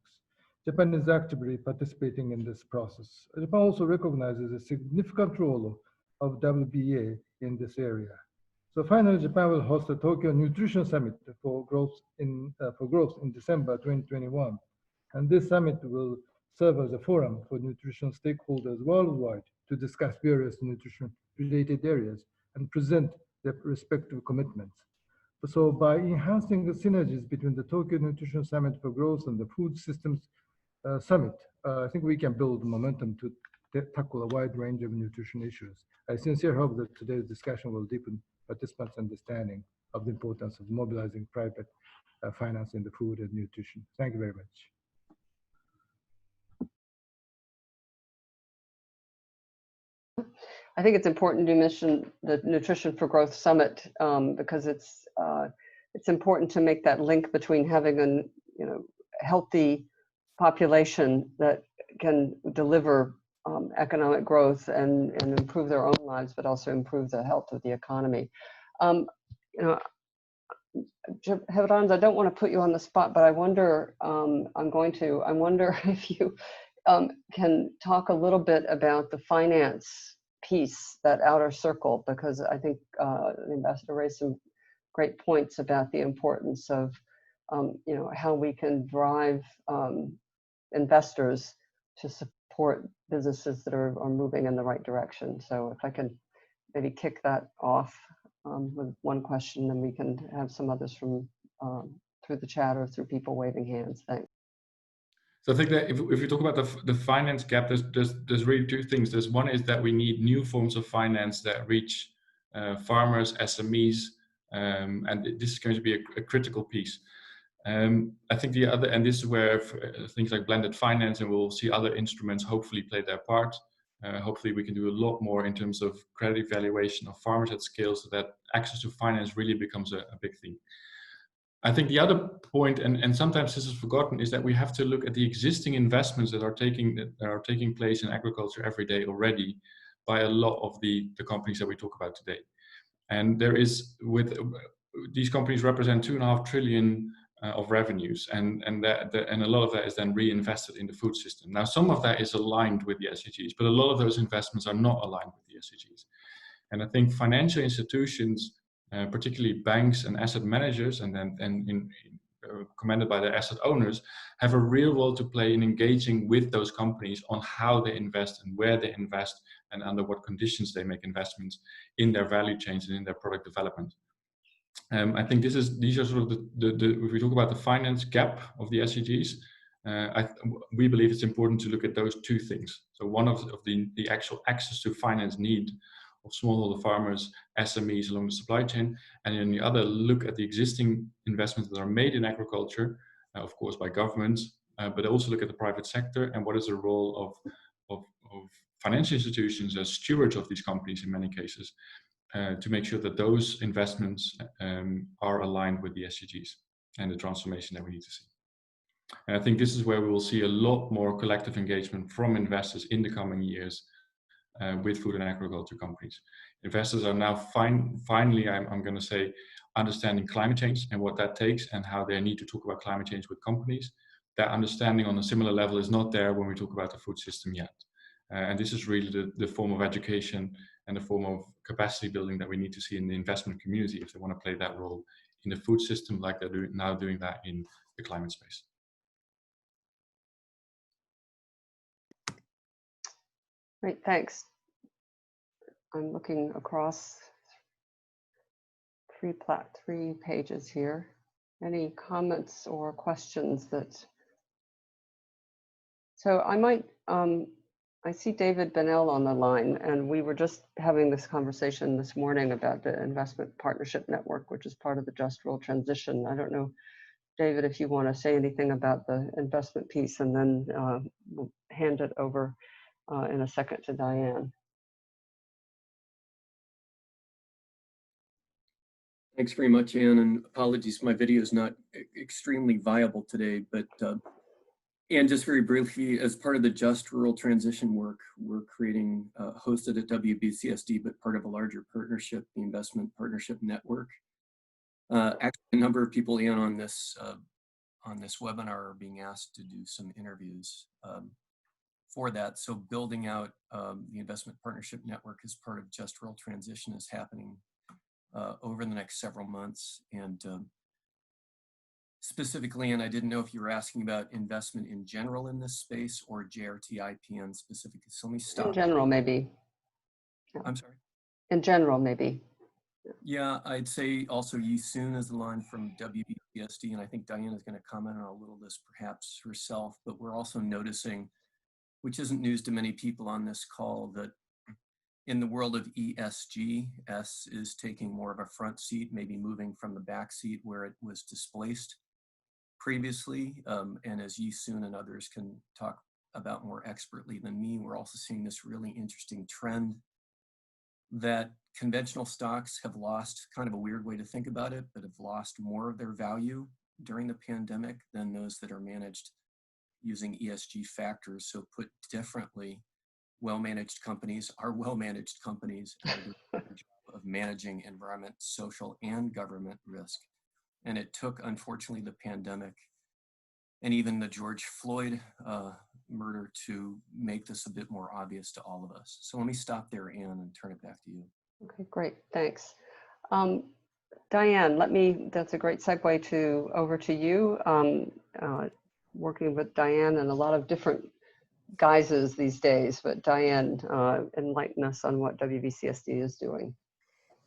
Japan is actively participating in this process. Japan also recognizes a significant role of WBA in this area. So finally, Japan will host the Tokyo Nutrition Summit for growth in December 2021. And this summit will serve as a forum for nutrition stakeholders worldwide to discuss various nutrition-related areas and present their respective commitments. So by enhancing the synergies between the Tokyo Nutrition Summit for Growth and the Food Systems Summit, I think we can build momentum to tackle a wide range of nutrition issues. I sincerely hope that today's discussion will deepen participants' understanding of the importance of mobilizing private finance in the food and nutrition. Thank you very much. I think it's important to mention the Nutrition for Growth Summit because it's important to make that link between having a healthy population that can deliver economic growth and improve their own lives, but also improve the health of the economy. Gebrans, I don't want to put you on the spot, but I wonder, I wonder if you can talk a little bit about the finance piece, that outer circle, because I think the ambassador raised some great points about the importance of how we can drive investors to support businesses that are moving in the right direction. So if I can maybe kick that off with one question, then we can have some others from through the chat or through people waving hands. Thanks. So I think that if you talk about the finance gap, there's really two things. There's one is that we need new forms of finance that reach farmers, SMEs, and this is going to be a critical piece. I think the other, and this is where things like blended finance, and we'll see other instruments hopefully play their part. Hopefully we can do a lot more in terms of credit evaluation of farmers at scale so that access to finance really becomes a big thing. I think the other point, and sometimes this is forgotten, is that we have to look at the existing investments that are taking place in agriculture every day already by a lot of the companies that we talk about today. And there is, with these companies represent 2.5 trillion of revenues, and a lot of that is then reinvested in the food system. Now, some of that is aligned with the SDGs, but a lot of those investments are not aligned with the SDGs. And I think financial institutions, particularly banks and asset managers, and commanded by the asset owners, have a real role to play in engaging with those companies on how they invest and where they invest and under what conditions they make investments in their value chains and in their product development. I think these are sort of if we talk about the finance gap of the SDGs, we believe it's important to look at those two things. So one of the actual access to finance need of smallholder farmers, SMEs along the supply chain, and then the other, look at the existing investments that are made in agriculture, of course by governments, but also look at the private sector and what is the role of financial institutions as stewards of these companies in many cases, to make sure that those investments are aligned with the SDGs and the transformation that we need to see. And I think this is where we will see a lot more collective engagement from investors in the coming years with food and agriculture companies. Investors are now finally, I'm going to say, understanding climate change and what that takes and how they need to talk about climate change with companies. That understanding on a similar level is not there when we talk about the food system yet. And this is really the form of education and the form of capacity building that we need to see in the investment community if they want to play that role in the food system like they're now doing that in the climate space. Great, thanks. I'm looking across three pages here. Any comments or questions that? So I might, I see David Bennell on the line, and we were just having this conversation this morning about the Investment Partnership Network, which is part of the Just Rural Transition. I don't know, David, if you want to say anything about the investment piece, and then we'll hand it over in a second to Diane. Thanks very much, Anne, and apologies, my video is not extremely viable today, but and just very briefly, as part of the Just Rural Transition work, we're creating, hosted at WBCSD, but part of a larger partnership, the Investment Partnership Network. Actually, a number of people in on this webinar are being asked to do some interviews for that. So building out the Investment Partnership Network as part of Just Rural Transition is happening over the next several months. And specifically, and I didn't know if you were asking about investment in general in this space or JRTIPN specifically. So let me stop. In general, maybe. Yeah. I'm sorry? In general, maybe. Yeah, I'd say also Yi Soon is the line from WBCSD, and I think Diane is going to comment on a little of this perhaps herself, but we're also noticing, which isn't news to many people on this call, that in the world of ESG, S is taking more of a front seat, maybe moving from the back seat where it was displaced previously. And as Yi Soon and others can talk about more expertly than me, we're also seeing this really interesting trend that conventional stocks have lost, kind of a weird way to think about it, but have lost more of their value during the pandemic than those that are managed using ESG factors. So put differently, well-managed companies are well-managed companies and do a better job of managing environment, social, and government risk. And it took, unfortunately, the pandemic and even the George Floyd murder to make this a bit more obvious to all of us. So let me stop there, Anne, and turn it back to you. Okay, great, thanks. Diane, that's a great segue over to you. Working with Diane in a lot of different guises these days, but Diane, enlighten us on what WBCSD is doing.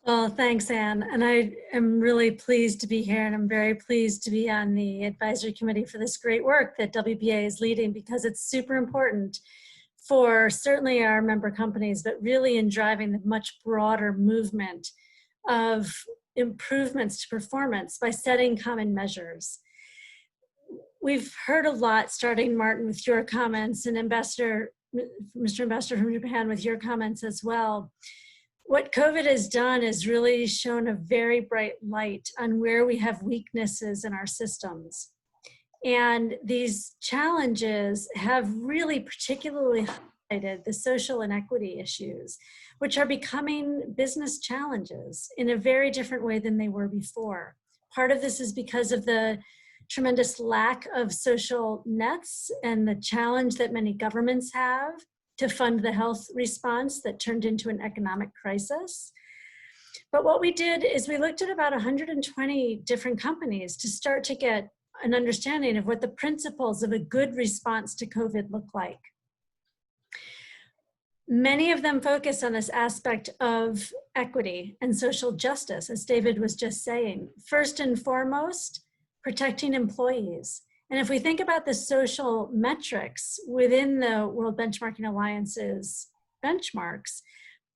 Well, thanks, Anne. And I am really pleased to be here, and I'm very pleased to be on the advisory committee for this great work that WBA is leading, because it's super important for certainly our member companies, but really in driving the much broader movement of improvements to performance by setting common measures. We've heard a lot, starting, Martin, with your comments, and Mr. Ambassador from Japan with your comments as well. What COVID has done is really shown a very bright light on where we have weaknesses in our systems. And these challenges have really particularly highlighted the social inequity issues, which are becoming business challenges in a very different way than they were before. Part of this is because of the tremendous lack of social nets and the challenge that many governments have to fund the health response that turned into an economic crisis. But what we did is we looked at about 120 different companies to start to get an understanding of what the principles of a good response to COVID look like. Many of them focus on this aspect of equity and social justice, as David was just saying. First and foremost, protecting employees. And if we think about the social metrics within the World Benchmarking Alliance's benchmarks,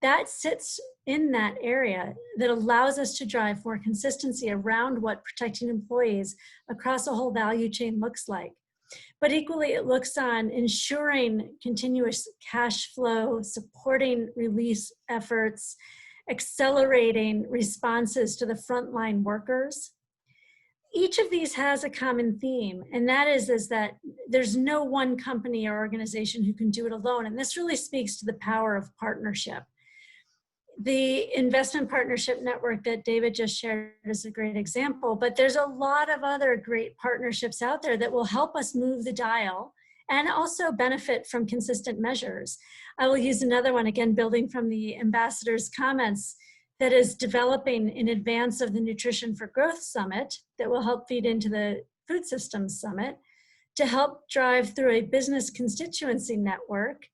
that sits in that area that allows us to drive more consistency around what protecting employees across a whole value chain looks like. But equally, it looks on ensuring continuous cash flow, supporting release efforts, accelerating responses to the frontline workers. Each of these has a common theme, and that is that there's no one company or organization who can do it alone. And this really speaks to the power of partnership. The investment partnership network that David just shared is a great example, but there's a lot of other great partnerships out there that will help us move the dial and also benefit from consistent measures. I will use another one, again, building from the ambassador's comments, that is developing in advance of the Nutrition for Growth Summit that will help feed into the Food Systems Summit to help drive through a business constituency network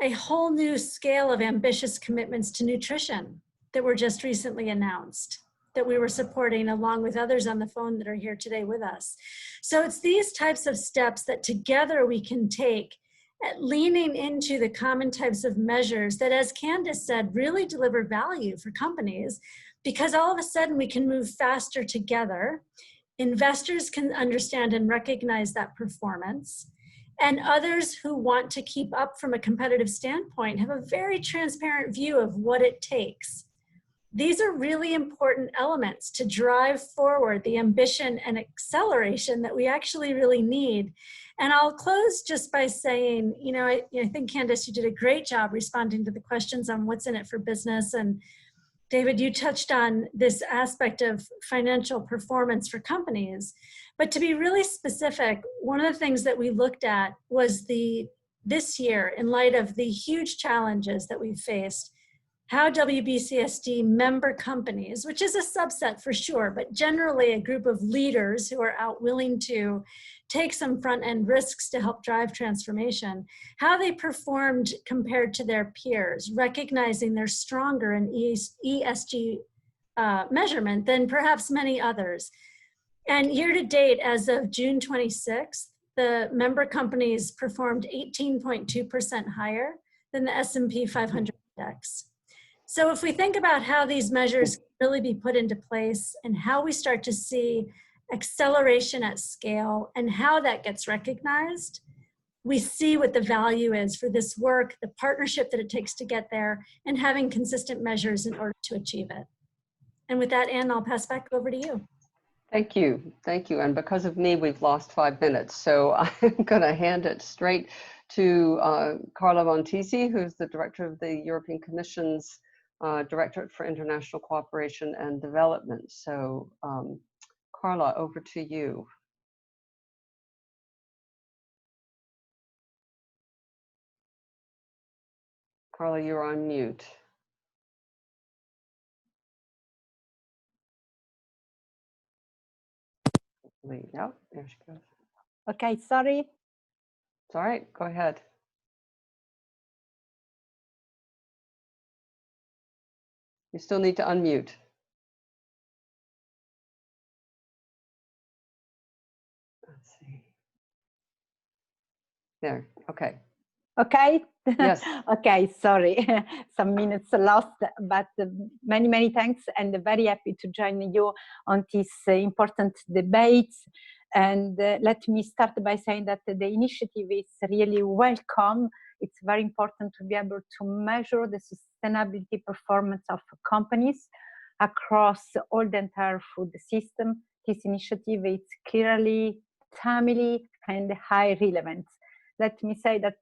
a whole new scale of ambitious commitments to nutrition that were just recently announced, that we were supporting along with others on the phone that are here today with us. So it's these types of steps that together we can take at leaning into the common types of measures that, as Candace said, really deliver value for companies, because all of a sudden we can move faster together. Investors can understand and recognize that performance. And others who want to keep up from a competitive standpoint have a very transparent view of what it takes. These are really important elements to drive forward the ambition and acceleration that we actually really need. And I'll close just by saying, I think, Candace, you did a great job responding to the questions on what's in it for business. And David, you touched on this aspect of financial performance for companies. But to be really specific, one of the things that we looked at was this year, in light of the huge challenges that we've faced, how WBCSD member companies, which is a subset for sure, but generally a group of leaders who are out willing to take some front-end risks to help drive transformation, how they performed compared to their peers, recognizing they're stronger in ESG measurement than perhaps many others. And year to date, as of June 26th, the member companies performed 18.2% higher than the S&P 500 index. So if we think about how these measures can really be put into place and how we start to see acceleration at scale and how that gets recognized, we see what the value is for this work, the partnership that it takes to get there, and having consistent measures in order to achieve it. And with that, Anne, I'll pass back over to you. Thank you. Thank you. And because of me, we've lost 5 minutes. So I'm going to hand it straight to Carla Montesi, who's the director of the European Commission's Directorate for International Cooperation and Development. So Carla, over to you. Carla, you're on mute. Yep, there she goes. Okay, sorry. It's all right, go ahead. You still need to unmute. Let's see. There, okay. Okay. Yes. Okay, sorry, some minutes lost, but many, many thanks, and very happy to join you on this important debate. And let me start by saying that the initiative is really welcome. It's very important to be able to measure the sustainability performance of companies across all the entire food system. This initiative is clearly timely and high relevance. Let me say that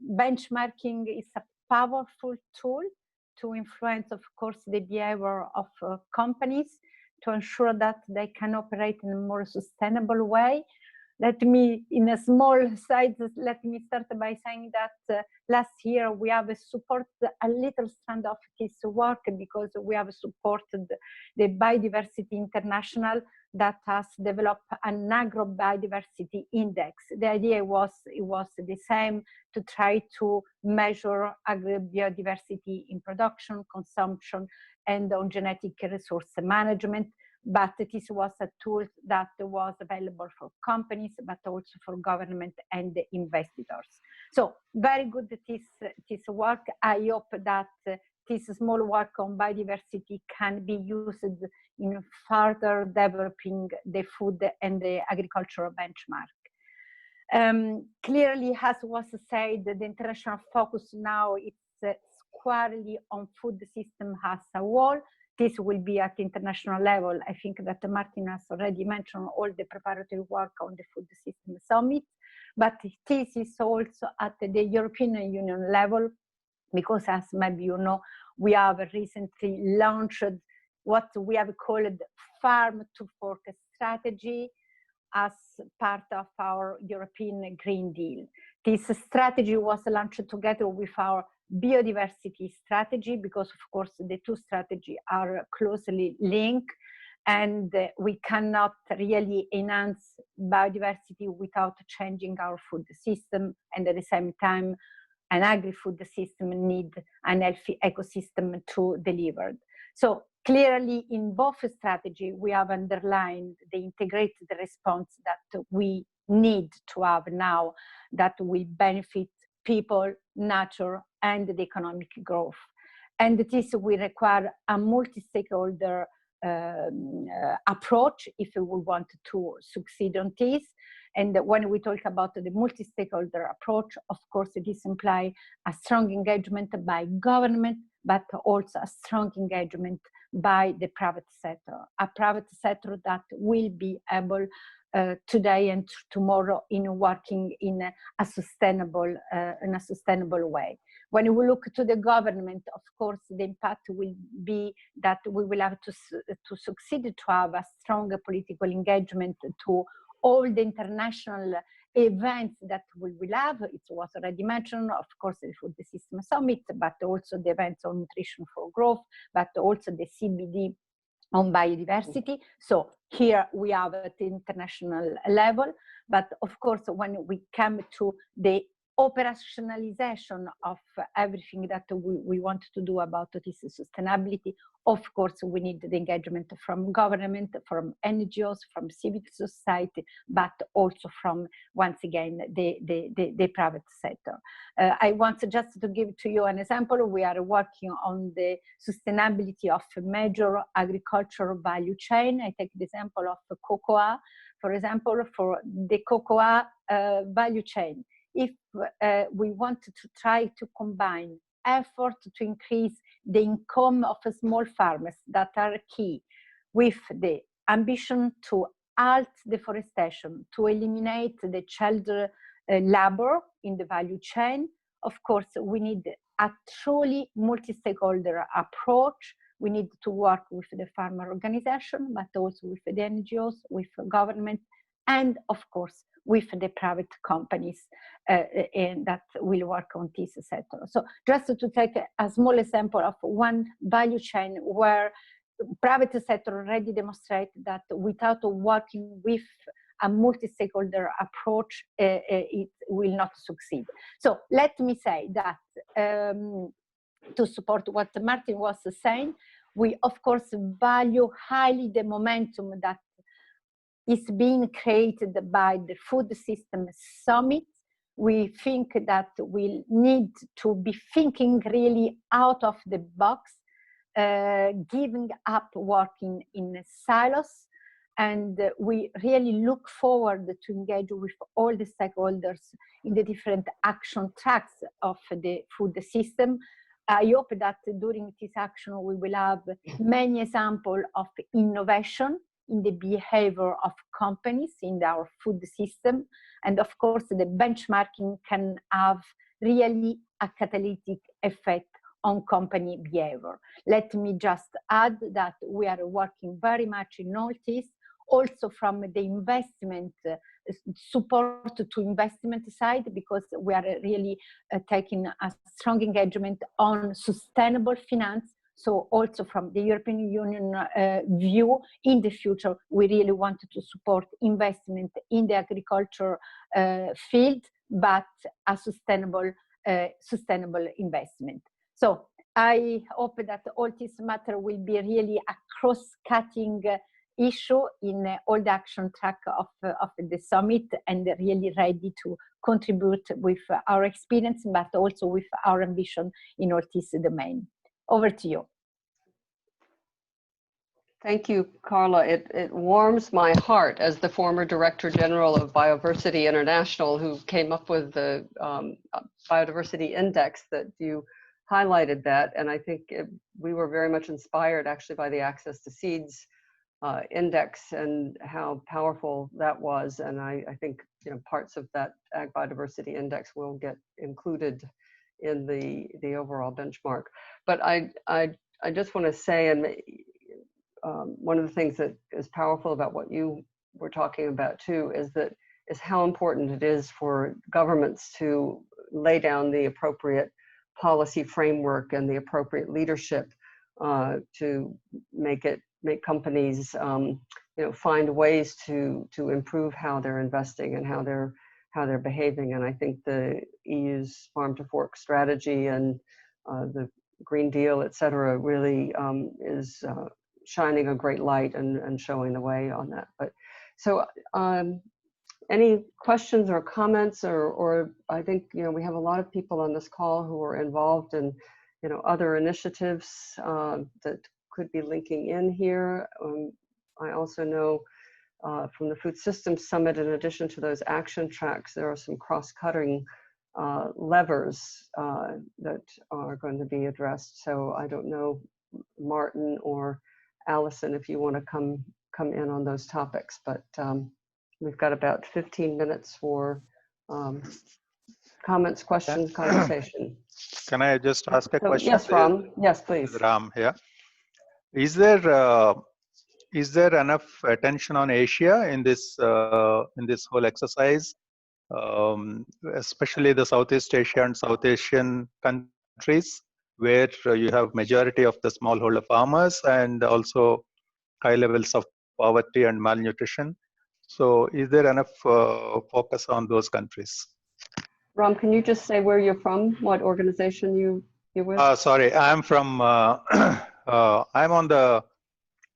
benchmarking is a powerful tool to influence, of course, the behavior of companies to ensure that they can operate in a more sustainable way. Let me, in a small side, let me start by saying that last year we have supported a little strand of this work because we have supported the Biodiversity International that has developed an agro-biodiversity index. The idea was, it was the same, to try to measure agro-biodiversity in production, consumption, and on genetic resource management. But this was a tool that was available for companies, but also for government and investors. So very good, this work. I hope that this small work on biodiversity can be used in further developing the food and the agricultural benchmark. Clearly, as was said, the international focus now is squarely on food system as a whole. This will be at international level. I think that Martin has already mentioned all the preparatory work on the Food System Summit, but this is also at the European Union level, because as maybe you know, we have recently launched what we have called Farm to Fork strategy as part of our European Green Deal. This strategy was launched together with our biodiversity strategy, because of course the two strategies are closely linked, and we cannot really enhance biodiversity without changing our food system, and at the same time an agri-food system needs an healthy ecosystem to deliver. So clearly in both strategies we have underlined the integrated response that we need to have now, that will benefit people, nature, and the economic growth. And this will require a multi-stakeholder approach if we want to succeed on this. And when we talk about the multi-stakeholder approach, of course, this implies a strong engagement by government, but also a strong engagement by the private sector, a private sector that will be able today and tomorrow in working in a sustainable way. When we look to the government, of course, the impact will be that we will have to succeed to have a stronger political engagement to all the international events that we will have. It was already mentioned, of course, the Food System Summit, but also the events on nutrition for growth, but also the CBD on biodiversity. So here we have at the international level, but of course, when we come to the operationalization of everything that we want to do about this sustainability, of course, we need the engagement from government, from NGOs, from civil society, but also from, once again, the private sector. I want just to give to you an example. We are working on the sustainability of a major agricultural value chain. I take the example of the cocoa, for example, for the cocoa value chain. If we want to try to combine effort to increase the income of small farmers that are key with the ambition to halt deforestation, to eliminate the child labor in the value chain, of course, we need a truly multi-stakeholder approach. We need to work with the farmer organization, but also with the NGOs, with government, and of course, with the private companies and that will work on this sector. So just to take a small example of one value chain where private sector already demonstrate that without working with a multi-stakeholder approach, it will not succeed. So let me say that to support what Martin was saying, we of course value highly the momentum that is being created by the Food System Summit. We think that we need to be thinking really out of the box, giving up working in silos, and we really look forward to engage with all the stakeholders in the different action tracks of the food system. I hope that during this action we will have many examples of innovation in the behavior of companies in our food system. And of course, the benchmarking can have really a catalytic effect on company behavior. Let me just add that we are working very much in all this, also from the investment, support to investment side, because we are really taking a strong engagement on sustainable finance. So also from the European Union view, in the future, we really wanted to support investment in the agriculture field, but a sustainable investment. So I hope that all this matter will be really a cross-cutting issue in all the action track of the summit, and really ready to contribute with our experience, but also with our ambition in all this domain. Over to you. Thank you, Carla. It warms my heart as the former Director General of Biodiversity International, who came up with the Biodiversity Index, that you highlighted that. And I think we were very much inspired actually by the Access to Seeds index and how powerful that was. And I think, you know, parts of that Ag Biodiversity Index will get included in the overall benchmark. But I just want to say, and one of the things that is powerful about what you were talking about too is how important it is for governments to lay down the appropriate policy framework and the appropriate leadership to make companies you know, find ways to improve how they're investing and how they're behaving. And I think the EU's farm to fork strategy and the Green Deal, et cetera, really is shining a great light and showing the way on that. But so any questions or comments, or I think, you know, we have a lot of people on this call who are involved in, you know, other initiatives that could be linking in here. I also know from the Food Systems Summit, in addition to those action tracks, there are some cross-cutting levers that are going to be addressed. So I don't know, Martin or Allison, if you want to come in on those topics, but we've got about 15 minutes for comments, questions, conversation. Can I just ask a question? Yes, Ram. Yes, please. Ram here. Is there enough attention on Asia in this whole exercise, especially the Southeast Asia and South Asian countries, where you have majority of the smallholder farmers and also high levels of poverty and malnutrition? So is there enough focus on those countries? Ram, can you just say where you're from? What organization you're with? Sorry, I'm from, I'm on the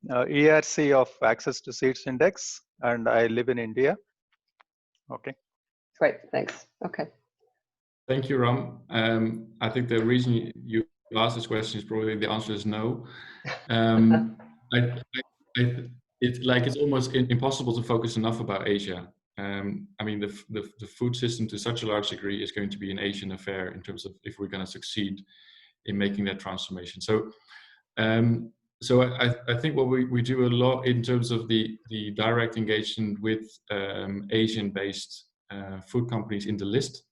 ERC of Access to Seeds Index, and I live in India. Okay. Great, thanks. Okay. Thank you, Ram. I think the reason you asked this question is probably the answer is no. It's almost impossible to focus enough about Asia. I mean, the food system to such a large degree is going to be an Asian affair in terms of if we're going to succeed in making that transformation. So, I think what we do a lot in terms of the direct engagement with Asian-based food companies in the list,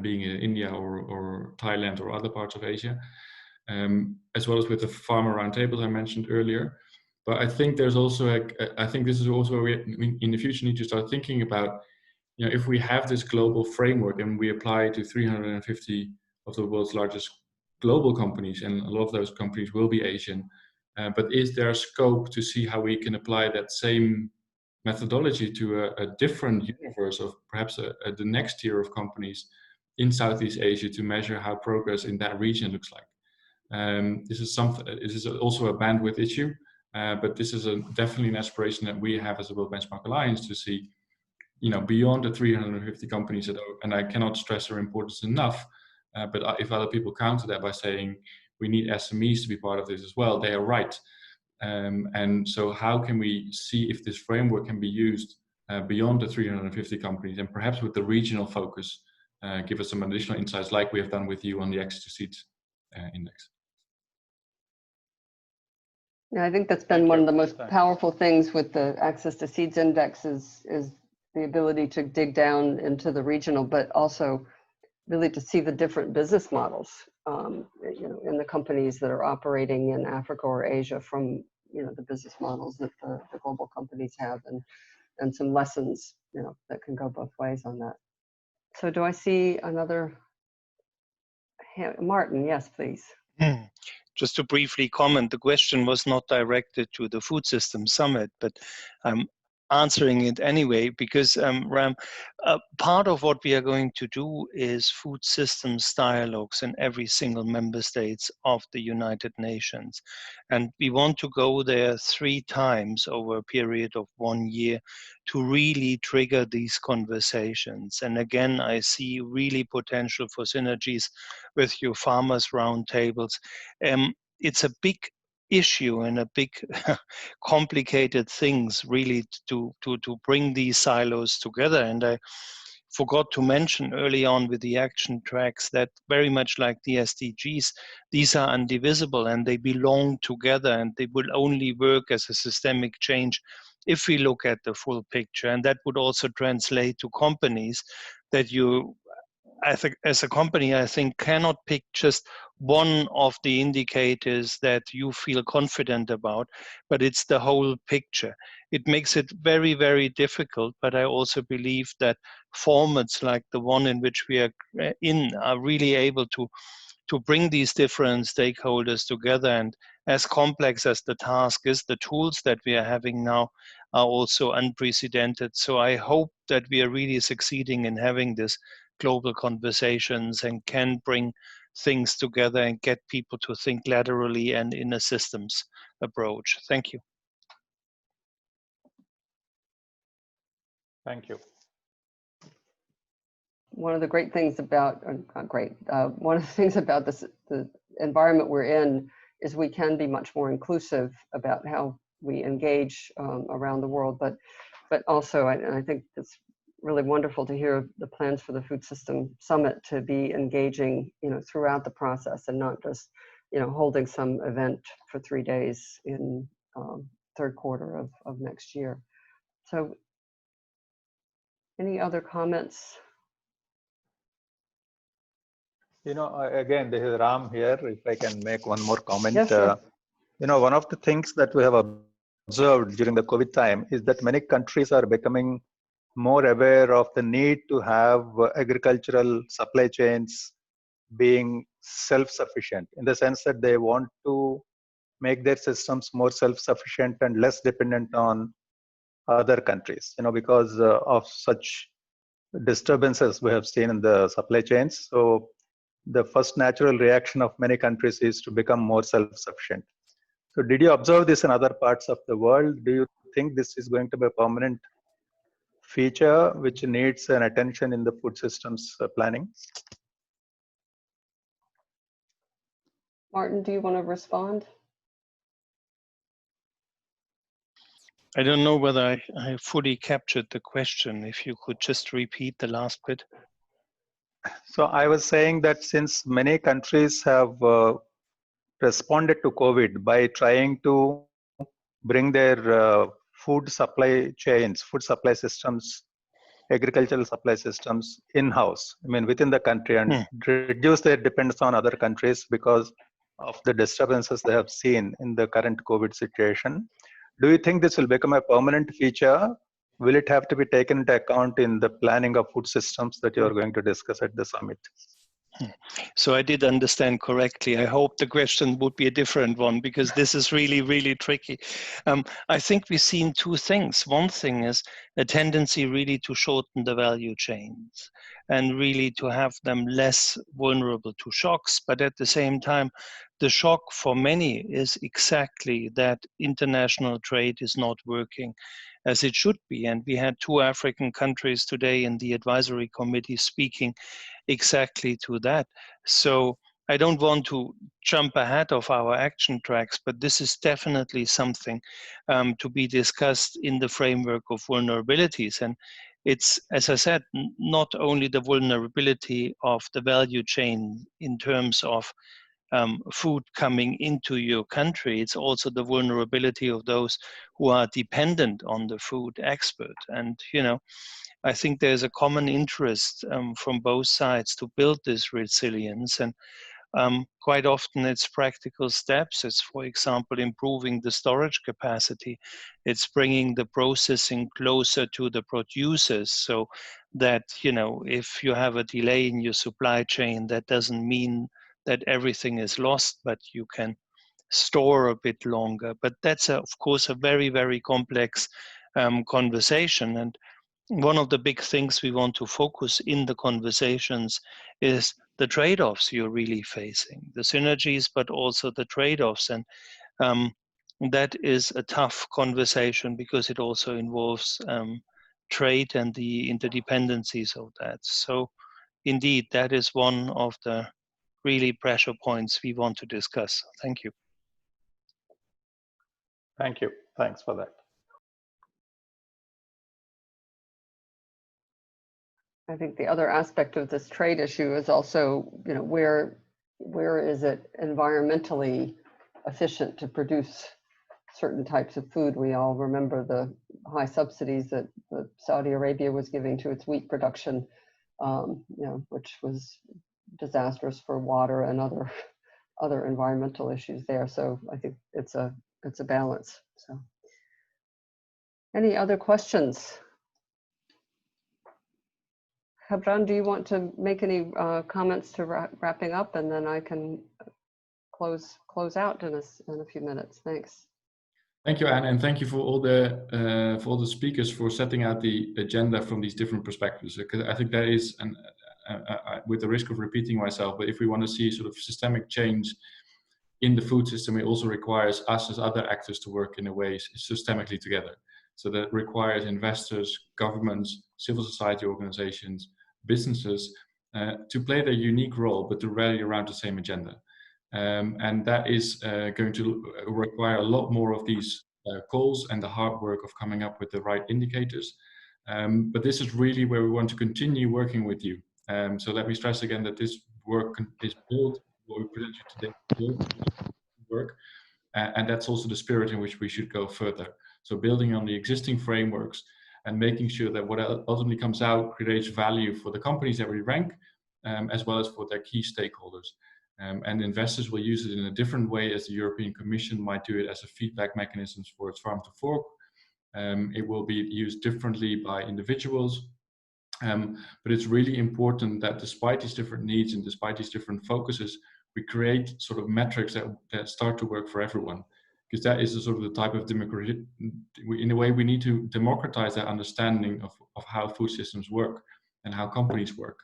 being in India or Thailand or other parts of Asia, as well as with the farmer roundtables I mentioned earlier. But I think there's also I think this is also where we in the future need to start thinking about, you know, if we have this global framework and we apply it to 350 of the world's largest global companies, and a lot of those companies will be Asian, but is there scope to see how we can apply that same methodology to a different universe of perhaps the next tier of companies in Southeast Asia to measure how progress in that region looks like? This is also a bandwidth issue, but this is definitely an aspiration that we have as a World Benchmark Alliance to see, you know, beyond the 350 companies that are, and I cannot stress their importance enough, but if other people counter that by saying we need SMEs to be part of this as well, they are right. And so how can we see if this framework can be used beyond the 350 companies, and perhaps with the regional focus, give us some additional insights like we have done with you on the Access to Seeds Index. Yeah, I think that's been one of the most powerful things with the Access to Seeds Index is the ability to dig down into the regional, but also really to see the different business models, you know, in the companies that are operating in Africa or Asia from, you know, the business models that the global companies have, and some lessons, you know, that can go both ways on that. So do I see another hand? Martin, yes, please. Just to briefly comment, the question was not directed to the Food System Summit, but I'm answering it anyway, because Ram, part of what we are going to do is food systems dialogues in every single member states of the United Nations. And we want to go there 3 times over a period of 1 year to really trigger these conversations. And again, I see really potential for synergies with your farmers roundtables. It's a big issue and a big complicated things really to bring these silos together. And I forgot to mention early on with the action tracks that very much like the SDGs, these are indivisible and they belong together, and they will only work as a systemic change if we look at the full picture. And that would also translate to companies that you, as a company, I think, cannot pick just one of the indicators that you feel confident about, but it's the whole picture. It makes it very, very difficult, but I also believe that formats like the one in which we are in are really able to bring these different stakeholders together. And as complex as the task is, the tools that we are having now are also unprecedented. So I hope that we are really succeeding in having this global conversations and can bring things together and get people to think laterally and in a systems approach. Thank you. Thank you. One of the great things about, one of the things about this, the environment we're in, is we can be much more inclusive about how we engage around the world. But also, I think it's really wonderful to hear the plans for the Food System Summit to be engaging, throughout the process and not just, holding some event for 3 days in third quarter of next year. So, any other comments? Again, this is Ram here. If I can make one more comment. Yes, sure. One of the things that we have observed during the COVID time is that many countries are becoming more aware of the need to have agricultural supply chains being self-sufficient, in the sense that they want to make their systems more self-sufficient and less dependent on other countries, because of such disturbances we have seen in the supply chains. So the first natural reaction of many countries is to become more self-sufficient. So did you observe this in other parts of the world? Do you think this is going to be a permanent feature which needs an attention in the food systems planning? Martin, do you want to respond? I don't know whether I fully captured the question. If you could just repeat the last bit. So I was saying that since many countries have responded to COVID by trying to bring their food supply chains, food supply systems, agricultural supply systems in-house, within the country, and reduce their dependence on other countries because of the disturbances they have seen in the current COVID situation. Do you think this will become a permanent feature? Will it have to be taken into account in the planning of food systems that you are going to discuss at the summit? So I did understand correctly. I hope the question would be a different one, because this is really, really tricky. I think we've seen 2 things. One thing is a tendency really to shorten the value chains and really to have them less vulnerable to shocks. But at the same time, the shock for many is exactly that international trade is not working as it should be. And we had 2 African countries today in the advisory committee speaking exactly to that. So I don't want to jump ahead of our action tracks, but this is definitely something to be discussed in the framework of vulnerabilities. And it's, as I said, not only the vulnerability of the value chain in terms of food coming into your country, it's also the vulnerability of those who are dependent on the food export. And, I think there's a common interest from both sides to build this resilience. And quite often it's practical steps. It's, for example, improving the storage capacity. It's bringing the processing closer to the producers, so that, if you have a delay in your supply chain, that doesn't mean that everything is lost, but you can store a bit longer. But that's, of course, a very, very complex conversation. And one of the big things we want to focus in the conversations is the trade-offs you're really facing, the synergies, but also the trade-offs. And that is a tough conversation because it also involves trade and the interdependencies of that. So indeed, that is one of the really pressure points we want to discuss. Thank you. Thank you. Thanks for that. I think the other aspect of this trade issue is also, you know, where is it environmentally efficient to produce certain types of food? We all remember the high subsidies that Saudi Arabia was giving to its wheat production, you know, which was disastrous for water and other environmental issues there. So I think it's a balance. So, any other questions? Hebron, do you want to make any comments to wrapping up, and then I can close out in a few minutes. Thanks. Thank you, Anne, and thank you for all the speakers for setting out the agenda from these different perspectives. Because I think that is, with the risk of repeating myself, but if we want to see sort of systemic change in the food system, it also requires us as other actors to work in a way systemically together. So that requires investors, governments, civil society organizations, businesses to play their unique role, but to rally around the same agenda. And that is going to require a lot more of these calls and the hard work of coming up with the right indicators. But this is really where we want to continue working with you. So let me stress again that this work is built, what we present you today, work, and that's also the spirit in which we should go further. So building on the existing frameworks and making sure that what ultimately comes out creates value for the companies that we rank, as well as for their key stakeholders. And investors will use it in a different way as the European Commission might do it as a feedback mechanism for its farm to fork. It will be used differently by individuals. But it's really important that despite these different needs and despite these different focuses, we create sort of metrics that start to work for everyone. Because that is a sort of the type of democracy, in a way we need to democratize that understanding of how food systems work and how companies work.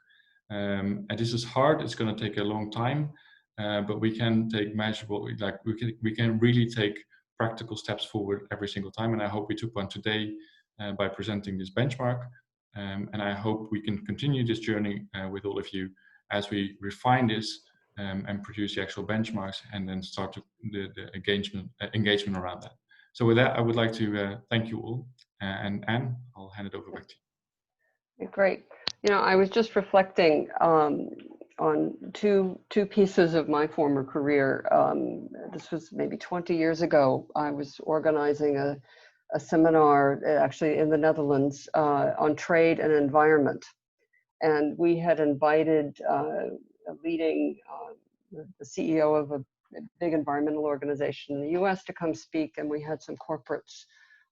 And this is hard, it's going to take a long time, but we can take measurable, like we can really take practical steps forward every single time. And I hope we took one today by presenting this benchmark. And I hope we can continue this journey with all of you as we refine this and produce the actual benchmarks and then start the engagement around that. So with that, I would like to thank you all. And Anne, I'll hand it over back to you. Great. You know, I was just reflecting on two pieces of my former career. This was maybe 20 years ago. I was organizing a seminar actually in the Netherlands on trade and environment. And we had invited a leading, the CEO of a big environmental organization in the US to come speak. And we had some corporates,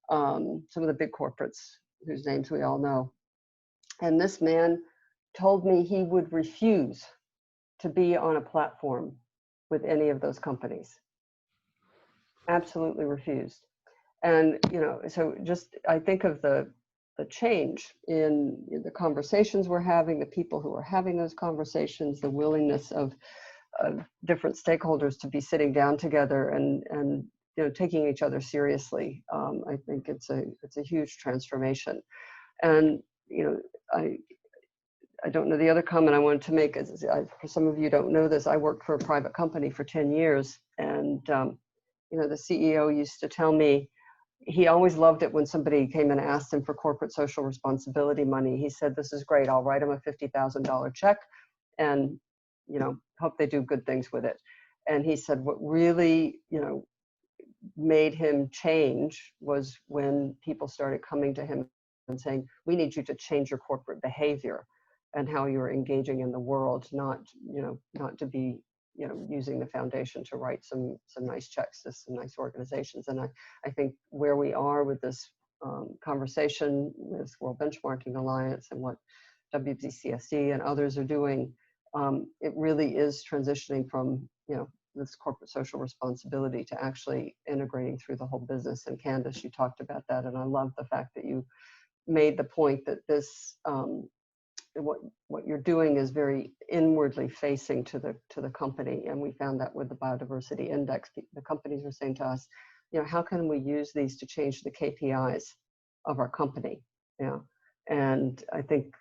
some of the big corporates whose names we all know. And this man told me he would refuse to be on a platform with any of those companies. Absolutely refused. And, you know, so just, I think of the change in the conversations we're having, the people who are having those conversations, the willingness of different stakeholders to be sitting down together and you know, taking each other seriously. I think it's a huge transformation. And, you know, I don't know, the other comment I wanted to make is, for some of you don't know this, I worked for a private company for 10 years. And, you know, the CEO used to tell me, he always loved it when somebody came and asked him for corporate social responsibility money. He said, this is great, I'll write them a $50,000 check and, you know, hope they do good things with it. And he said, what really, you know, made him change was when people started coming to him and saying, we need you to change your corporate behavior and how you're engaging in the world, not to be, you know, using the foundation to write some nice checks to some nice organizations. And I think where we are with this conversation with World Benchmarking Alliance and what WBCSD and others are doing, it really is transitioning from, this corporate social responsibility to actually integrating through the whole business. And Candace, you talked about that, and I love the fact that you made the point that this, what you're doing is very inwardly facing to the company, and we found that with the biodiversity index. The companies were saying to us, how can we use these to change the KPIs of our company? And I think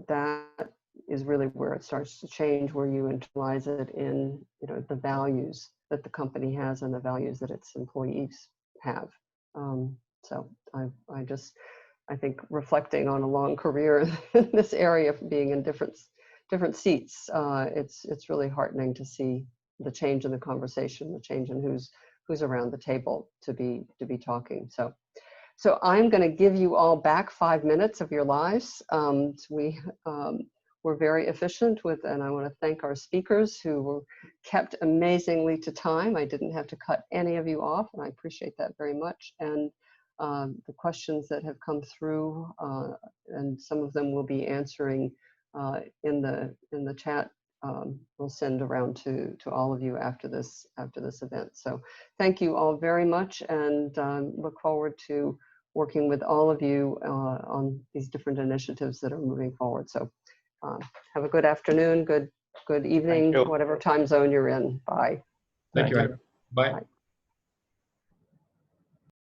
that is really where it starts to change, where you internalize it in the values that the company has and the values that its employees have. So I think reflecting on a long career in this area, being in different seats, it's really heartening to see the change in the conversation, the change in who's around the table to be talking. So I'm going to give you all back 5 minutes of your lives. We're very efficient and I want to thank our speakers who were kept amazingly to time. I didn't have to cut any of you off, and I appreciate that very much. And the questions that have come through, and some of them we'll be answering in the chat. We'll send around to all of you after this event. So thank you all very much, and look forward to working with all of you on these different initiatives that are moving forward. So have a good afternoon, good evening, whatever time zone you're in. Bye. Thank you. Bye. Bye.